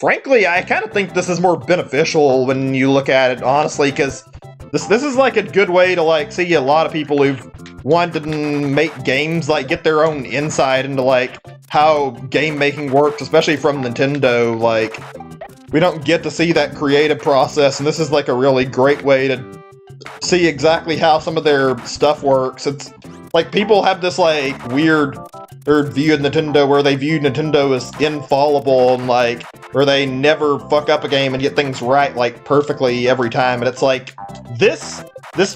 Frankly, I kind of think this is more beneficial when you look at it, honestly, because this is like a good way to like see a lot of people who've wanted to make games like get their own insight into like how game making works, especially from Nintendo. Like, we don't get to see that creative process, and this is like a really great way to see exactly how some of their stuff works. It's like people have this like weird view of Nintendo where they view Nintendo as infallible and like where they never fuck up a game and get things right like perfectly every time. And it's like this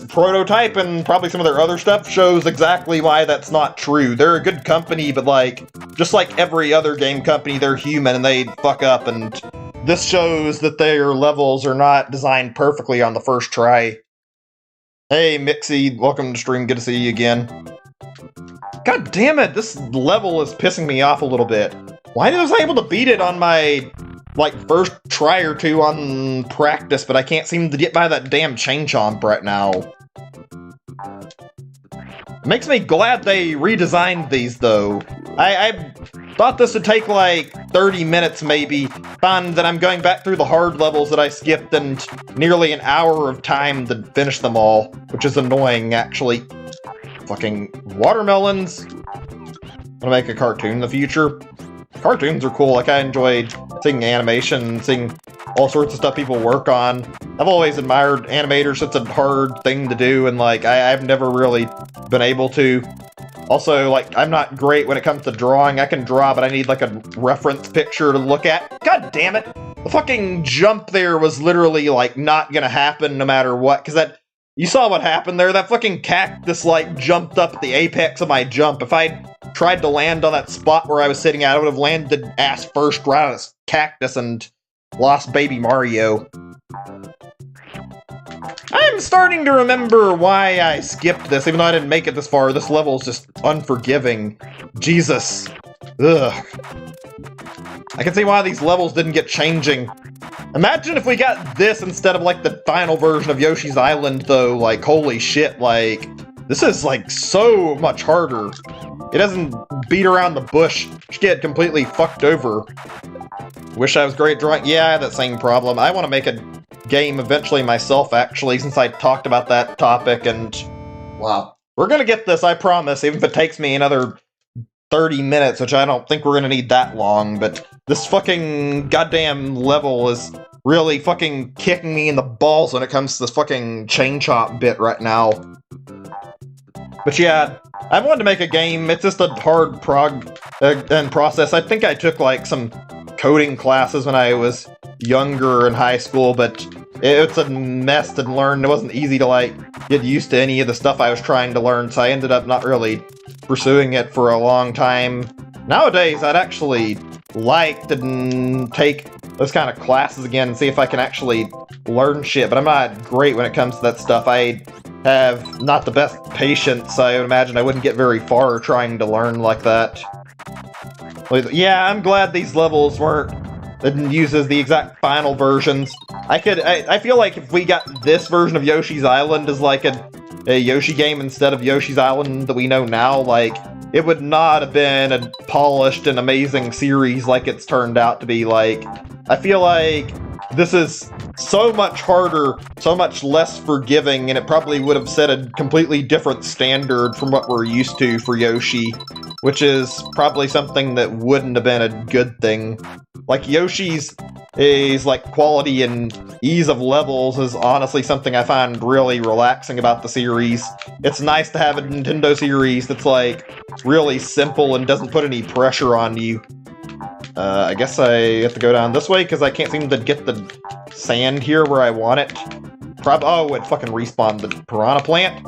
prototype and probably some of their other stuff shows exactly why that's not true. They're a good company, but like just like every other game company, they're human and they fuck up, and this shows that their levels are not designed perfectly on the first try. Hey Mixie, welcome to stream, good to see you again. God damn it, this level is pissing me off a little bit. Why was I able to beat it on my, like, first try or two on practice, but I can't seem to get by that damn chain chomp right now? Makes me glad they redesigned these, though. I thought this would take, like, 30 minutes, maybe. Found that I'm going back through the hard levels that I skipped and nearly an hour of time to finish them all, which is annoying, actually. Fucking watermelons. I'm gonna make a cartoon in the future. Cartoons are cool, like I enjoyed seeing animation, seeing all sorts of stuff people work on. I've always admired animators. It's a hard thing to do, and like I've never really been able to. Also, like, I'm not great when it comes to drawing. I can draw, but I need like a reference picture to look at. God damn it! The fucking jump there was literally like not gonna happen no matter what, because that, you saw what happened there. That fucking cactus like jumped up at the apex of my jump. If I'd tried to land on that spot where I was sitting at, I would have landed ass first right on this cactus and lost baby Mario. I'm starting to remember why I skipped this, even though I didn't make it this far. This level is just unforgiving. Jesus. Ugh. I can see why these levels didn't get changing. Imagine if we got this instead of, like, the final version of Yoshi's Island, though. Like, holy shit, like, this is, like, so much harder. It doesn't beat around the bush. Just get completely fucked over. Wish I was great at drawing. Yeah, I have that same problem. I want to make a game eventually myself, actually, since I talked about that topic, and wow. We're gonna get this, I promise, even if it takes me another 30 minutes, which I don't think we're gonna need that long, but this fucking goddamn level is really fucking kicking me in the balls when it comes to this fucking chain chomp bit right now. But yeah, I wanted to make a game. It's just a hard process. I think I took like some coding classes when I was younger in high school, but it's a mess to learn. It wasn't easy to like get used to any of the stuff I was trying to learn, so I ended up not really pursuing it for a long time. Nowadays, I'd actually like to take those kind of classes again and see if I can actually learn shit, but I'm not great when it comes to that stuff. I have not the best patience. I would imagine I wouldn't get very far trying to learn like that. Yeah, I'm glad these levels didn't use as the exact final versions. I feel like if we got this version of Yoshi's Island as like a Yoshi game instead of Yoshi's Island that we know now, like, it would not have been a polished and amazing series like it's turned out to be. Like, I feel like this is so much harder, so much less forgiving, and it probably would have set a completely different standard from what we're used to for Yoshi, which is probably something that wouldn't have been a good thing. Like, Yoshi's like quality and ease of levels is honestly something I find really relaxing about the series. It's nice to have a Nintendo series that's like really simple and doesn't put any pressure on you. I guess I have to go down this way because I can't seem to get the sand here where I want it. Oh, it fucking respawned the piranha plant.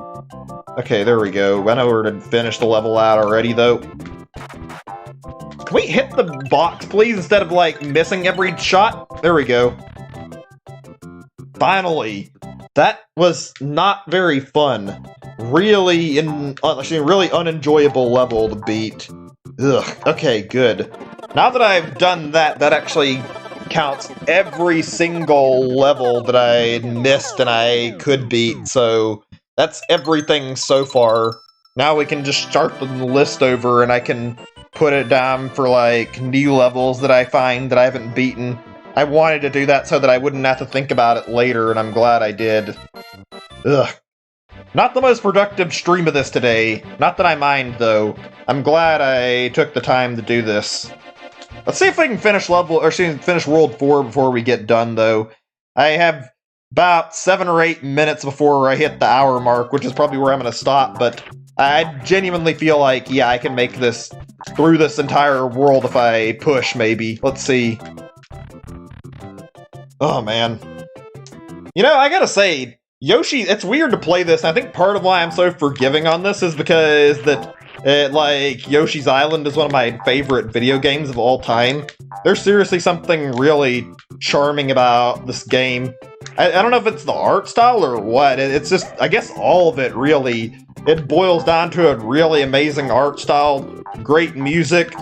Okay, there we go. I know we're to finish the level out already, though. Can we hit the box, please, instead of, like, missing every shot? There we go. Finally. That was not very fun. Really unenjoyable level to beat. Ugh, okay, good. Now that I've done that, that actually counts every single level that I missed and I could beat, so that's everything so far. Now we can just start the list over and I can put it down for like new levels that I find that I haven't beaten. I wanted to do that so that I wouldn't have to think about it later, and I'm glad I did. Ugh. Not the most productive stream of this today. Not that I mind, though. I'm glad I took the time to do this. Let's see if we can finish finish World 4 before we get done, though. I have about 7 or 8 minutes before I hit the hour mark, which is probably where I'm going to stop, but I genuinely feel like, yeah, I can make this through this entire world if I push, maybe. Let's see. Oh, man. You know, I gotta say, Yoshi, it's weird to play this, and I think part of why I'm so forgiving on this is because like, Yoshi's Island is one of my favorite video games of all time. There's seriously something really charming about this game. I don't know if it's the art style or what. It's just, I guess all of it, really. It boils down to a really amazing art style, great music.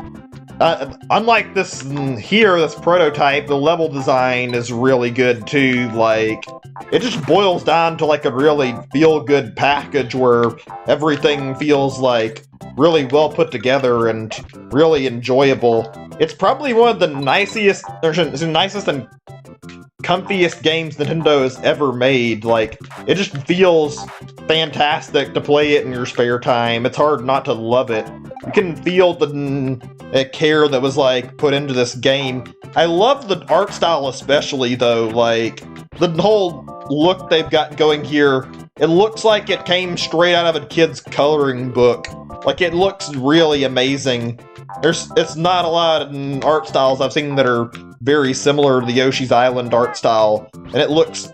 Unlike this prototype, the level design is really good too. Like, it just boils down to like a really feel-good package where everything feels like really well put together and really enjoyable. It's probably one of the nicest and comfiest games Nintendo has ever made. Like, it just feels fantastic to play it in your spare time. It's hard not to love it. You can feel the care that was like put into this game. I love the art style especially, though. Like, the whole look they've got going here, it looks like it came straight out of a kid's coloring book. Like, it looks really amazing. It's not a lot of art styles I've seen that are very similar to the Yoshi's Island art style, and it looks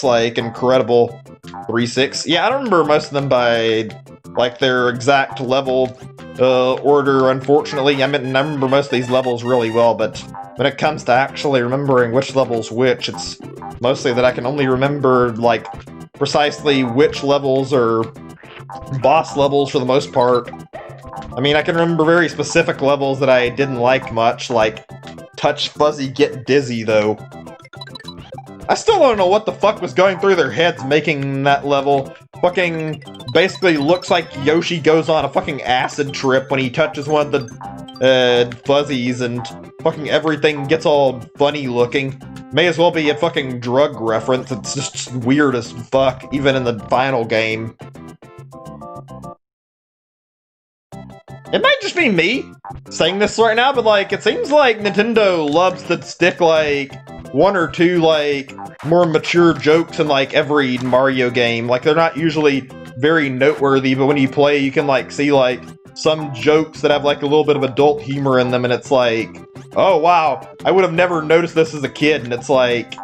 like incredible. 3-6. Yeah, I don't remember most of them by like their exact level order, unfortunately. I remember most of these levels really well, but when it comes to actually remembering which level's which, it's mostly that I can only remember like precisely which levels are boss levels for the most part. I mean, I can remember very specific levels that I didn't like much, like Touch Fuzzy Get Dizzy, though. I still don't know what the fuck was going through their heads making that level. Fucking basically looks like Yoshi goes on a fucking acid trip when he touches one of the fuzzies, and fucking everything gets all funny looking. May as well be a fucking drug reference. It's just weird as fuck, even in the final game. It might just be me saying this right now, but like, it seems like Nintendo loves to stick like one or two like more mature jokes in like every Mario game. Like, they're not usually very noteworthy, but when you play, you can like see like some jokes that have like a little bit of adult humor in them, and it's like, oh wow, I would have never noticed this as a kid. And it's like,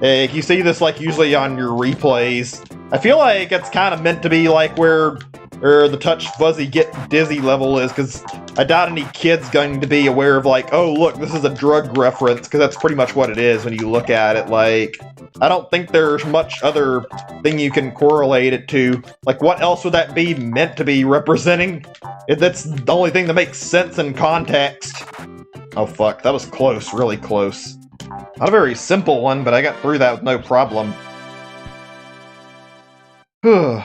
you see this like usually on your replays. I feel like it's kind of meant to be like where the Touch Fuzzy Get Dizzy level is, because I doubt any kid's going to be aware of like, oh look, this is a drug reference, because that's pretty much what it is when you look at it. Like, I don't think there's much other thing you can correlate it to. Like, what else would that be meant to be representing? That's the only thing that makes sense in context. Oh fuck, that was close, really close. Not a very simple one, but I got through that with no problem. You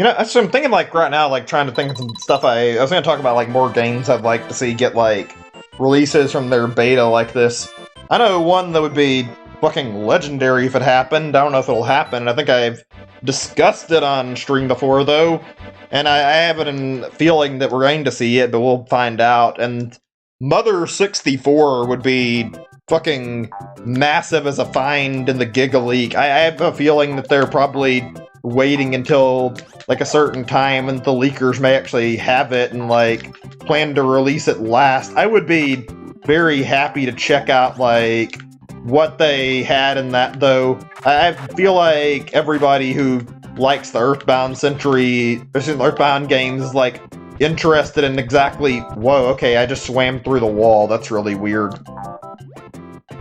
know, so I'm thinking like right now, like trying to think of some stuff I was gonna talk about, like more games I'd like to see get like releases from their beta like this. I know one that would be fucking legendary if it happened. I don't know if it'll happen. I think I've discussed it on stream before though, and I have a feeling that we're going to see it, but we'll find out. And Mother 64 would be fucking massive as a find in the Giga Leak. I have a feeling that they're probably waiting until like a certain time and the leakers may actually have it and like plan to release it last. I would be very happy to check out like what they had in that though. I feel like everybody who likes the Earthbound Earthbound games is like interested in exactly, whoa, okay, I just swam through the wall. That's really weird.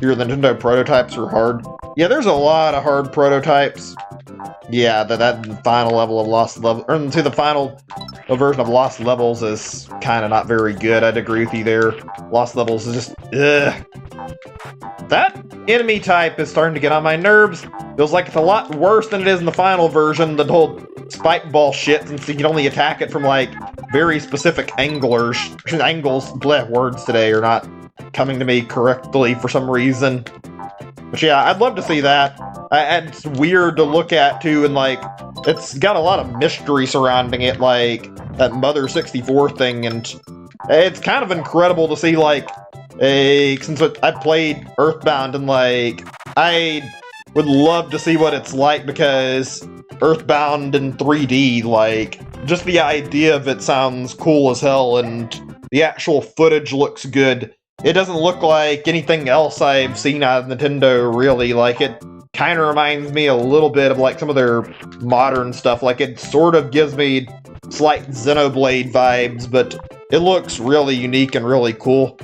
Your Nintendo prototypes are hard. Yeah, there's a lot of hard prototypes. Yeah, that final level of Lost Levels, or see, the final version of Lost Levels is kind of not very good. I'd agree with you there. Lost Levels is just, ugh. That enemy type is starting to get on my nerves. Feels like it's a lot worse than it is in the final version. The whole spike ball shit, since you can only attack it from like very specific angles. Words today are not coming to me correctly for some reason. But yeah, I'd love to see that. It's weird to look at too, and like, it's got a lot of mystery surrounding it, like that Mother 64 thing, and it's kind of incredible to see like, since I played Earthbound, and like, I would love to see what it's like, because Earthbound in 3D, like, just the idea of it sounds cool as hell, and the actual footage looks good. It doesn't look like anything else I've seen out of Nintendo, really. Like, it kind of reminds me a little bit of like some of their modern stuff. Like, it sort of gives me slight Xenoblade vibes, but it looks really unique and really cool.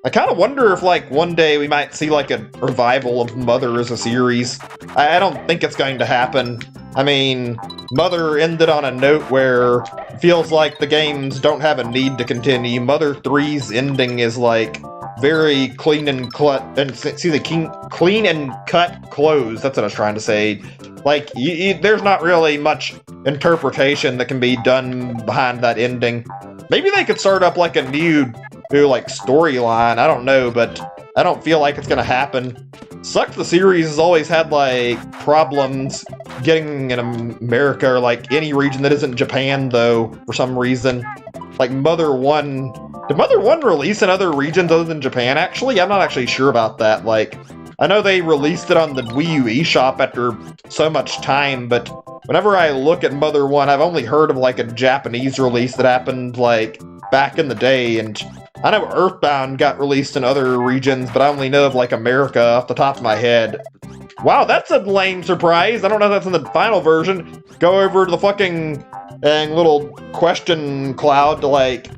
I kind of wonder if like one day we might see like a revival of Mother as a series. I don't think it's going to happen. I mean, Mother ended on a note where it feels like the games don't have a need to continue. Mother 3's ending is like very clean and cut, and clean and cut close. That's what I was trying to say. Like, there's not really much interpretation that can be done behind that ending. Maybe they could start up like a new like storyline. I don't know, but I don't feel like it's gonna happen. Sucks the series has always had like problems getting in America or like any region that isn't Japan though, for some reason. Like Mother 1 Did Mother 1 release in other regions other than Japan, actually? I'm not actually sure about that. Like, I know they released it on the Wii U eShop after so much time, but whenever I look at Mother 1, I've only heard of, like, a Japanese release that happened, like, back in the day, and I know Earthbound got released in other regions, but I only know of, like, America off the top of my head. Wow, that's a lame surprise. I don't know if that's in the final version. Go over to the fucking little question cloud to, like,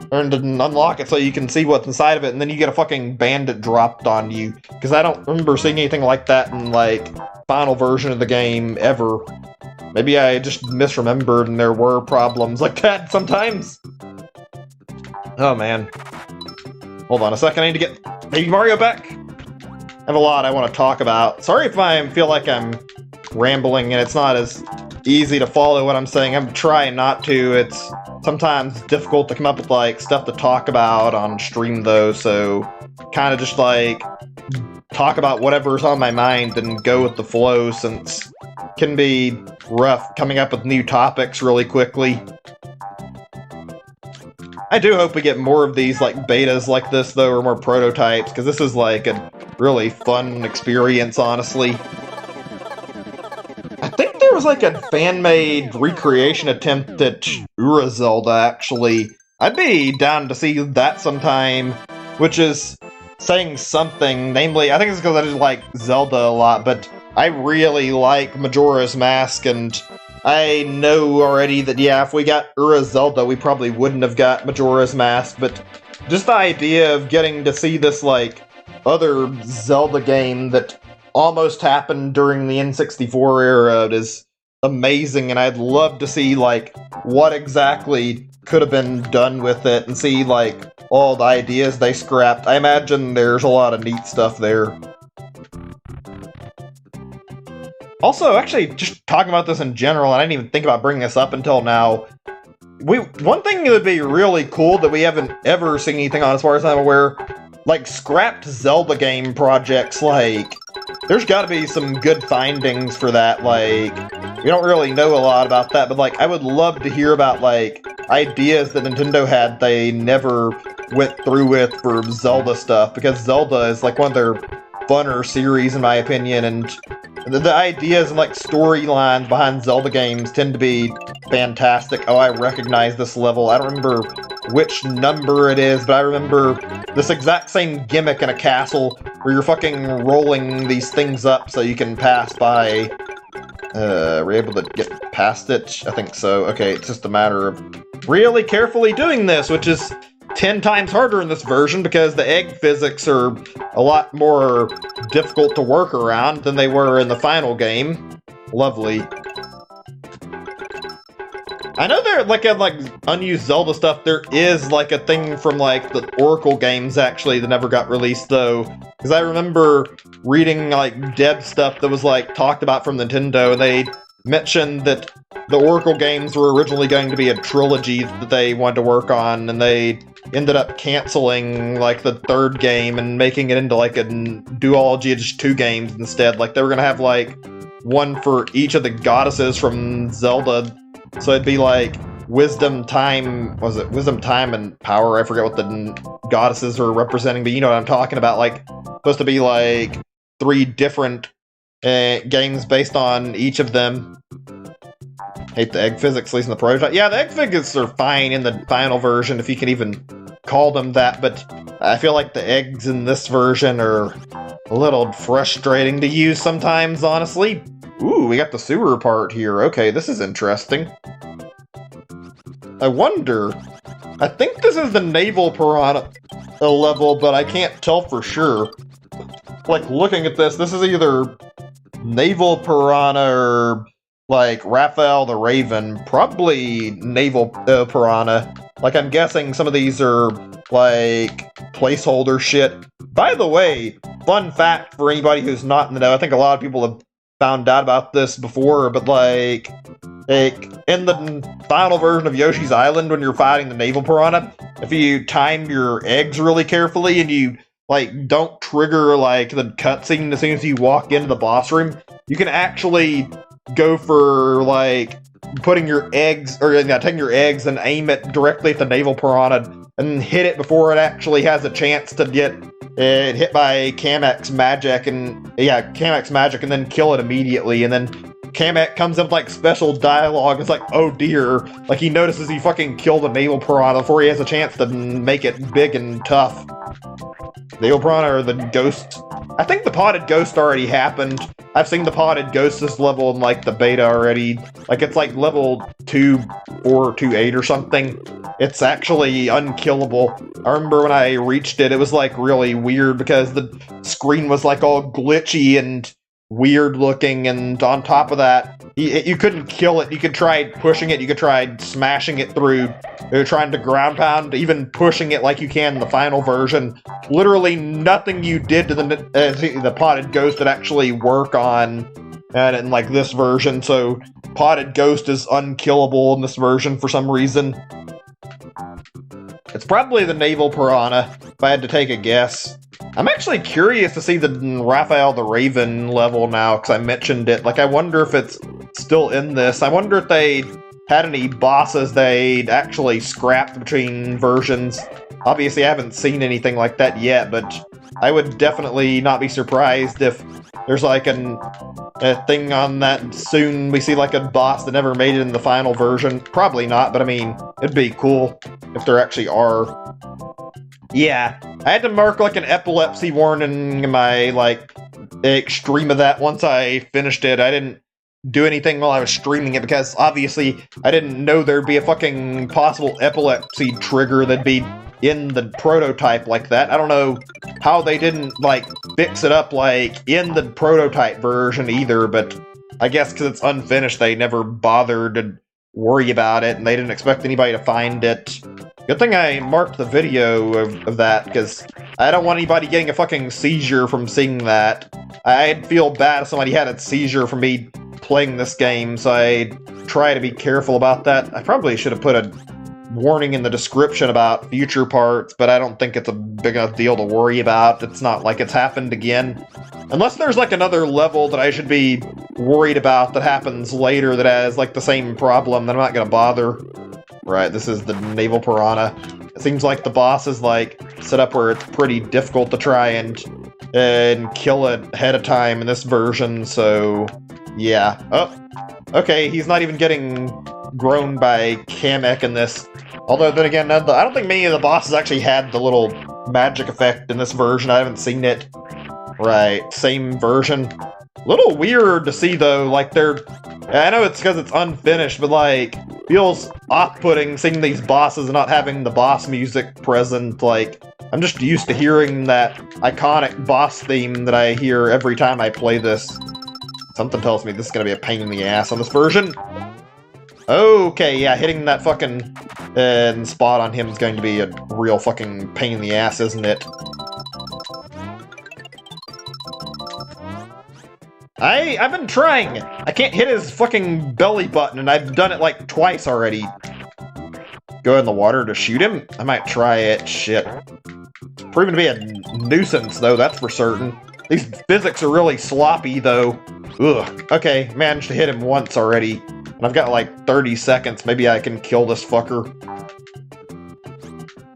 unlock it so you can see what's inside of it, and then you get a fucking bandit dropped on you. Because I don't remember seeing anything like that in, like, final version of the game ever. Maybe I just misremembered and there were problems like that sometimes. Oh, man. Hold on a second, I need to get Baby Mario back. I have a lot I want to talk about. Sorry if I feel like I'm rambling and it's not as easy to follow what I'm saying. I'm trying not to. It's sometimes difficult to come up with, like, stuff to talk about on stream, though, so kind of just, like, talk about whatever's on my mind and go with the flow, since it can be rough coming up with new topics really quickly. I do hope we get more of these, like, betas like this, though, or more prototypes, because this is, like, a really fun experience, honestly. I think there was, like, a fan-made recreation attempt at Ura Zelda, actually. I'd be down to see that sometime, which is saying something. Namely, I think it's because I just like Zelda a lot, but I really like Majora's Mask, and I know already that, yeah, if we got Ura Zelda, we probably wouldn't have got Majora's Mask, but just the idea of getting to see this, like, other Zelda game that almost happened during the N64 era is amazing, and I'd love to see, like, what exactly could have been done with it, and see, like, all the ideas they scrapped. I imagine there's a lot of neat stuff there. Also, actually, just talking about this in general, and I didn't even think about bringing this up until now. One thing that would be really cool that we haven't ever seen anything on, as far as I'm aware, like, scrapped Zelda game projects, like, there's gotta be some good findings for that, like, we don't really know a lot about that, but, like, I would love to hear about, like, ideas that Nintendo had they never went through with for Zelda stuff, because Zelda is, like, one of their funner series, in my opinion, and the ideas and, like, storylines behind Zelda games tend to be fantastic. Oh, I recognize this level. I don't remember which number it is, but I remember this exact same gimmick in a castle where you're fucking rolling these things up so you can pass by. We're able to get past it? I think so. Okay, it's just a matter of really carefully doing this, which is 10 times harder in this version because the egg physics are a lot more difficult to work around than they were in the final game. Lovely. I know there, like, in, like, unused Zelda stuff, there is, like, a thing from, like, the Oracle games, actually, that never got released, though. Because I remember reading, like, dev stuff that was, like, talked about from Nintendo, and they mentioned that the Oracle games were originally going to be a trilogy that they wanted to work on, and they ended up canceling, like, the third game and making it into, like, a duology of just 2 games instead. Like, they were gonna have, like, one for each of the goddesses from Zelda. So it'd be like Wisdom, Time, Wisdom, Time, and Power? I forget what the goddesses are representing, but you know what I'm talking about. Like, supposed to be like 3 different games based on each of them. Hate the egg physics, at least in the prototype. Yeah, the egg physics are fine in the final version, if you can even call them that, but I feel like the eggs in this version are a little frustrating to use sometimes, honestly. Ooh, we got the sewer part here. Okay, this is interesting. I wonder... I think this is the Naval Piranha level, but I can't tell for sure. Like, looking at this is either Naval Piranha or, like, Raphael the Raven. Probably Naval Piranha. Like, I'm guessing some of these are, like, placeholder shit. By the way, fun fact for anybody who's not in the know, I think a lot of people have found out about this before, but like in the final version of Yoshi's Island, when you're fighting the Naval Piranha, if you time your eggs really carefully and you, like, don't trigger, like, the cutscene as soon as you walk into the boss room, you can actually go for, like, putting your eggs, or taking your eggs and aim it directly at the Naval Piranha and hit it before it actually has a chance to get hit by Kamek's magic, and then kill it immediately, and then Kamek comes up with like special dialogue. It's like, oh dear, like he notices he fucking killed a naval piranha before he has a chance to make it big and tough. Naval piranha or the ghost? I think the potted ghost already happened. I've seen the potted ghost's level in like the beta already. Like it's like level 2428 or something. It's actually unkillable. I remember when I reached it, it was like really weird because the screen was like all glitchy and weird looking, and on top of that, you couldn't kill it. You could try pushing it, you could try smashing it through, trying to ground pound, even pushing it like you can in the final version. Literally nothing you did to the potted ghost would actually work on and in like this version, so potted ghost is unkillable in this version for some reason. It's probably the naval piranha, if I had to take a guess. I'm actually curious to see the Raphael the Raven level now, because I mentioned it. Like, I wonder if it's still in this. I wonder if they had any bosses they'd actually scrapped between versions. Obviously, I haven't seen anything like that yet, but I would definitely not be surprised if there's like a thing on that soon. We see like a boss that never made it in the final version. Probably not, but I mean, it'd be cool if there actually are. Yeah, I had to mark like an epilepsy warning in my like extreme of that once I finished it. I didn't do anything while I was streaming it because obviously I didn't know there'd be a fucking possible epilepsy trigger that'd be in the prototype like that. I don't know how they didn't like fix it up like in the prototype version either, but I guess because it's unfinished they never bothered to worry about it and they didn't expect anybody to find it. Good thing I marked the video of that, because I don't want anybody getting a fucking seizure from seeing that. I'd feel bad if somebody had a seizure from me playing this game, so I'd try to be careful about that. I probably should have put a warning in the description about future parts, but I don't think it's a big enough deal to worry about. It's not like it's happened again. Unless there's like another level that I should be worried about that happens later that has like the same problem, then I'm not gonna bother. Right, this is the naval piranha. It seems like the boss is like set up where it's pretty difficult to try and kill it ahead of time in this version, so yeah. Oh, okay, he's not even getting grown by Kamek in this. Although then again, I don't think many of the bosses actually had the little magic effect in this version. I haven't seen it. Right, same version. Little weird to see though, like I know it's because it's unfinished, but like, feels off-putting seeing these bosses and not having the boss music present. Like, I'm just used to hearing that iconic boss theme that I hear every time I play this. Something tells me this is gonna be a pain in the ass on this version. Okay, yeah, hitting that fucking spot on him is going to be a real fucking pain in the ass, isn't it? I've been trying! I can't hit his fucking belly button, and I've done it like twice already. Go in the water to shoot him? I might try it. Shit. It's proven to be a nuisance, though, that's for certain. These physics are really sloppy, though. Ugh. Okay, managed to hit him once already. And I've got like 30 seconds. Maybe I can kill this fucker.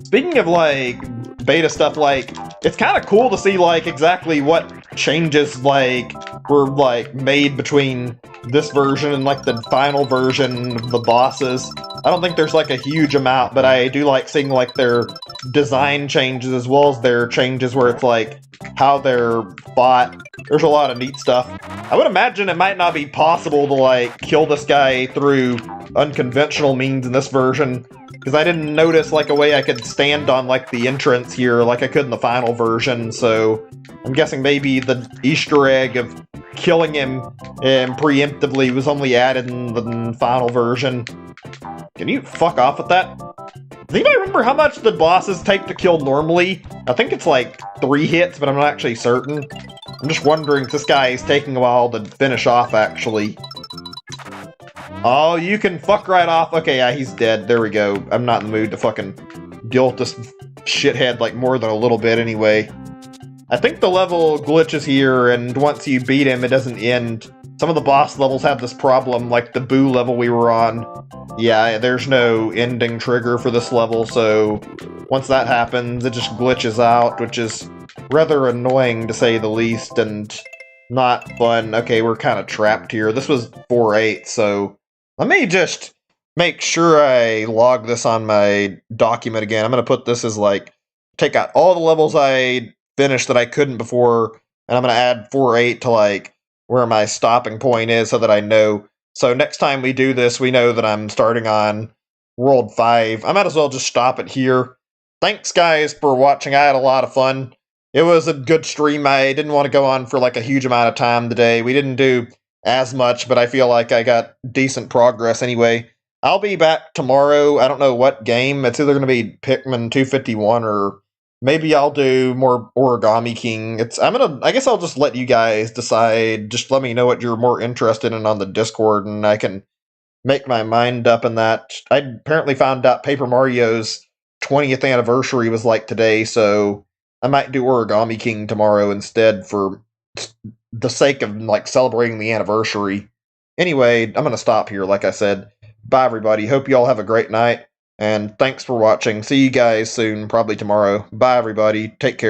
Speaking of like beta stuff, like, it's kind of cool to see like exactly what changes like were like made between this version and like the final version of the bosses. I don't think there's like a huge amount, but I do like seeing like their design changes as well as their changes where it's like how they're fought. There's a lot of neat stuff. I would imagine it might not be possible to like kill this guy through unconventional means in this version, because I didn't notice like a way I could stand on like the entrance here like I could in the final version, so I'm guessing maybe the Easter egg of killing him preemptively was only added in the final version. Can you fuck off with that? Does anybody remember how much the bosses take to kill normally? I think it's like 3 hits, but I'm not actually certain. I'm just wondering if this guy is taking a while to finish off, actually. Oh, you can fuck right off. Okay, yeah, he's dead. There we go. I'm not in the mood to fucking deal with this shithead like more than a little bit anyway. I think the level glitches here, and once you beat him, it doesn't end. some of the boss levels have this problem, like the Boo level we were on. Yeah, there's no ending trigger for this level, so once that happens, it just glitches out, which is rather annoying to say the least, and not fun. Okay, we're kind of trapped here. This was 4-8, so let me just make sure I log this on my document again. I'm going to put this as like, take out all the levels I finished that I couldn't before, and I'm going to add 4-8 to like where my stopping point is so that I know. So next time we do this, we know that I'm starting on World 5. I might as well just stop it here. Thanks, guys, for watching. I had a lot of fun. It was a good stream. I didn't want to go on for like a huge amount of time today. We didn't do as much, but I feel like I got decent progress anyway. I'll be back tomorrow. I don't know what game. It's either going to be Pikmin 251 or maybe I'll do more Origami King. I guess I'll just let you guys decide. Just let me know what you're more interested in on the Discord, and I can make my mind up in that. I apparently found out Paper Mario's 20th anniversary was like today, so I might do Origami King tomorrow instead for the sake of like celebrating the anniversary. Anyway, I'm going to stop here, like I said. Bye, everybody. Hope you all have a great night. And thanks for watching. See you guys soon, probably tomorrow. Bye, everybody. Take care.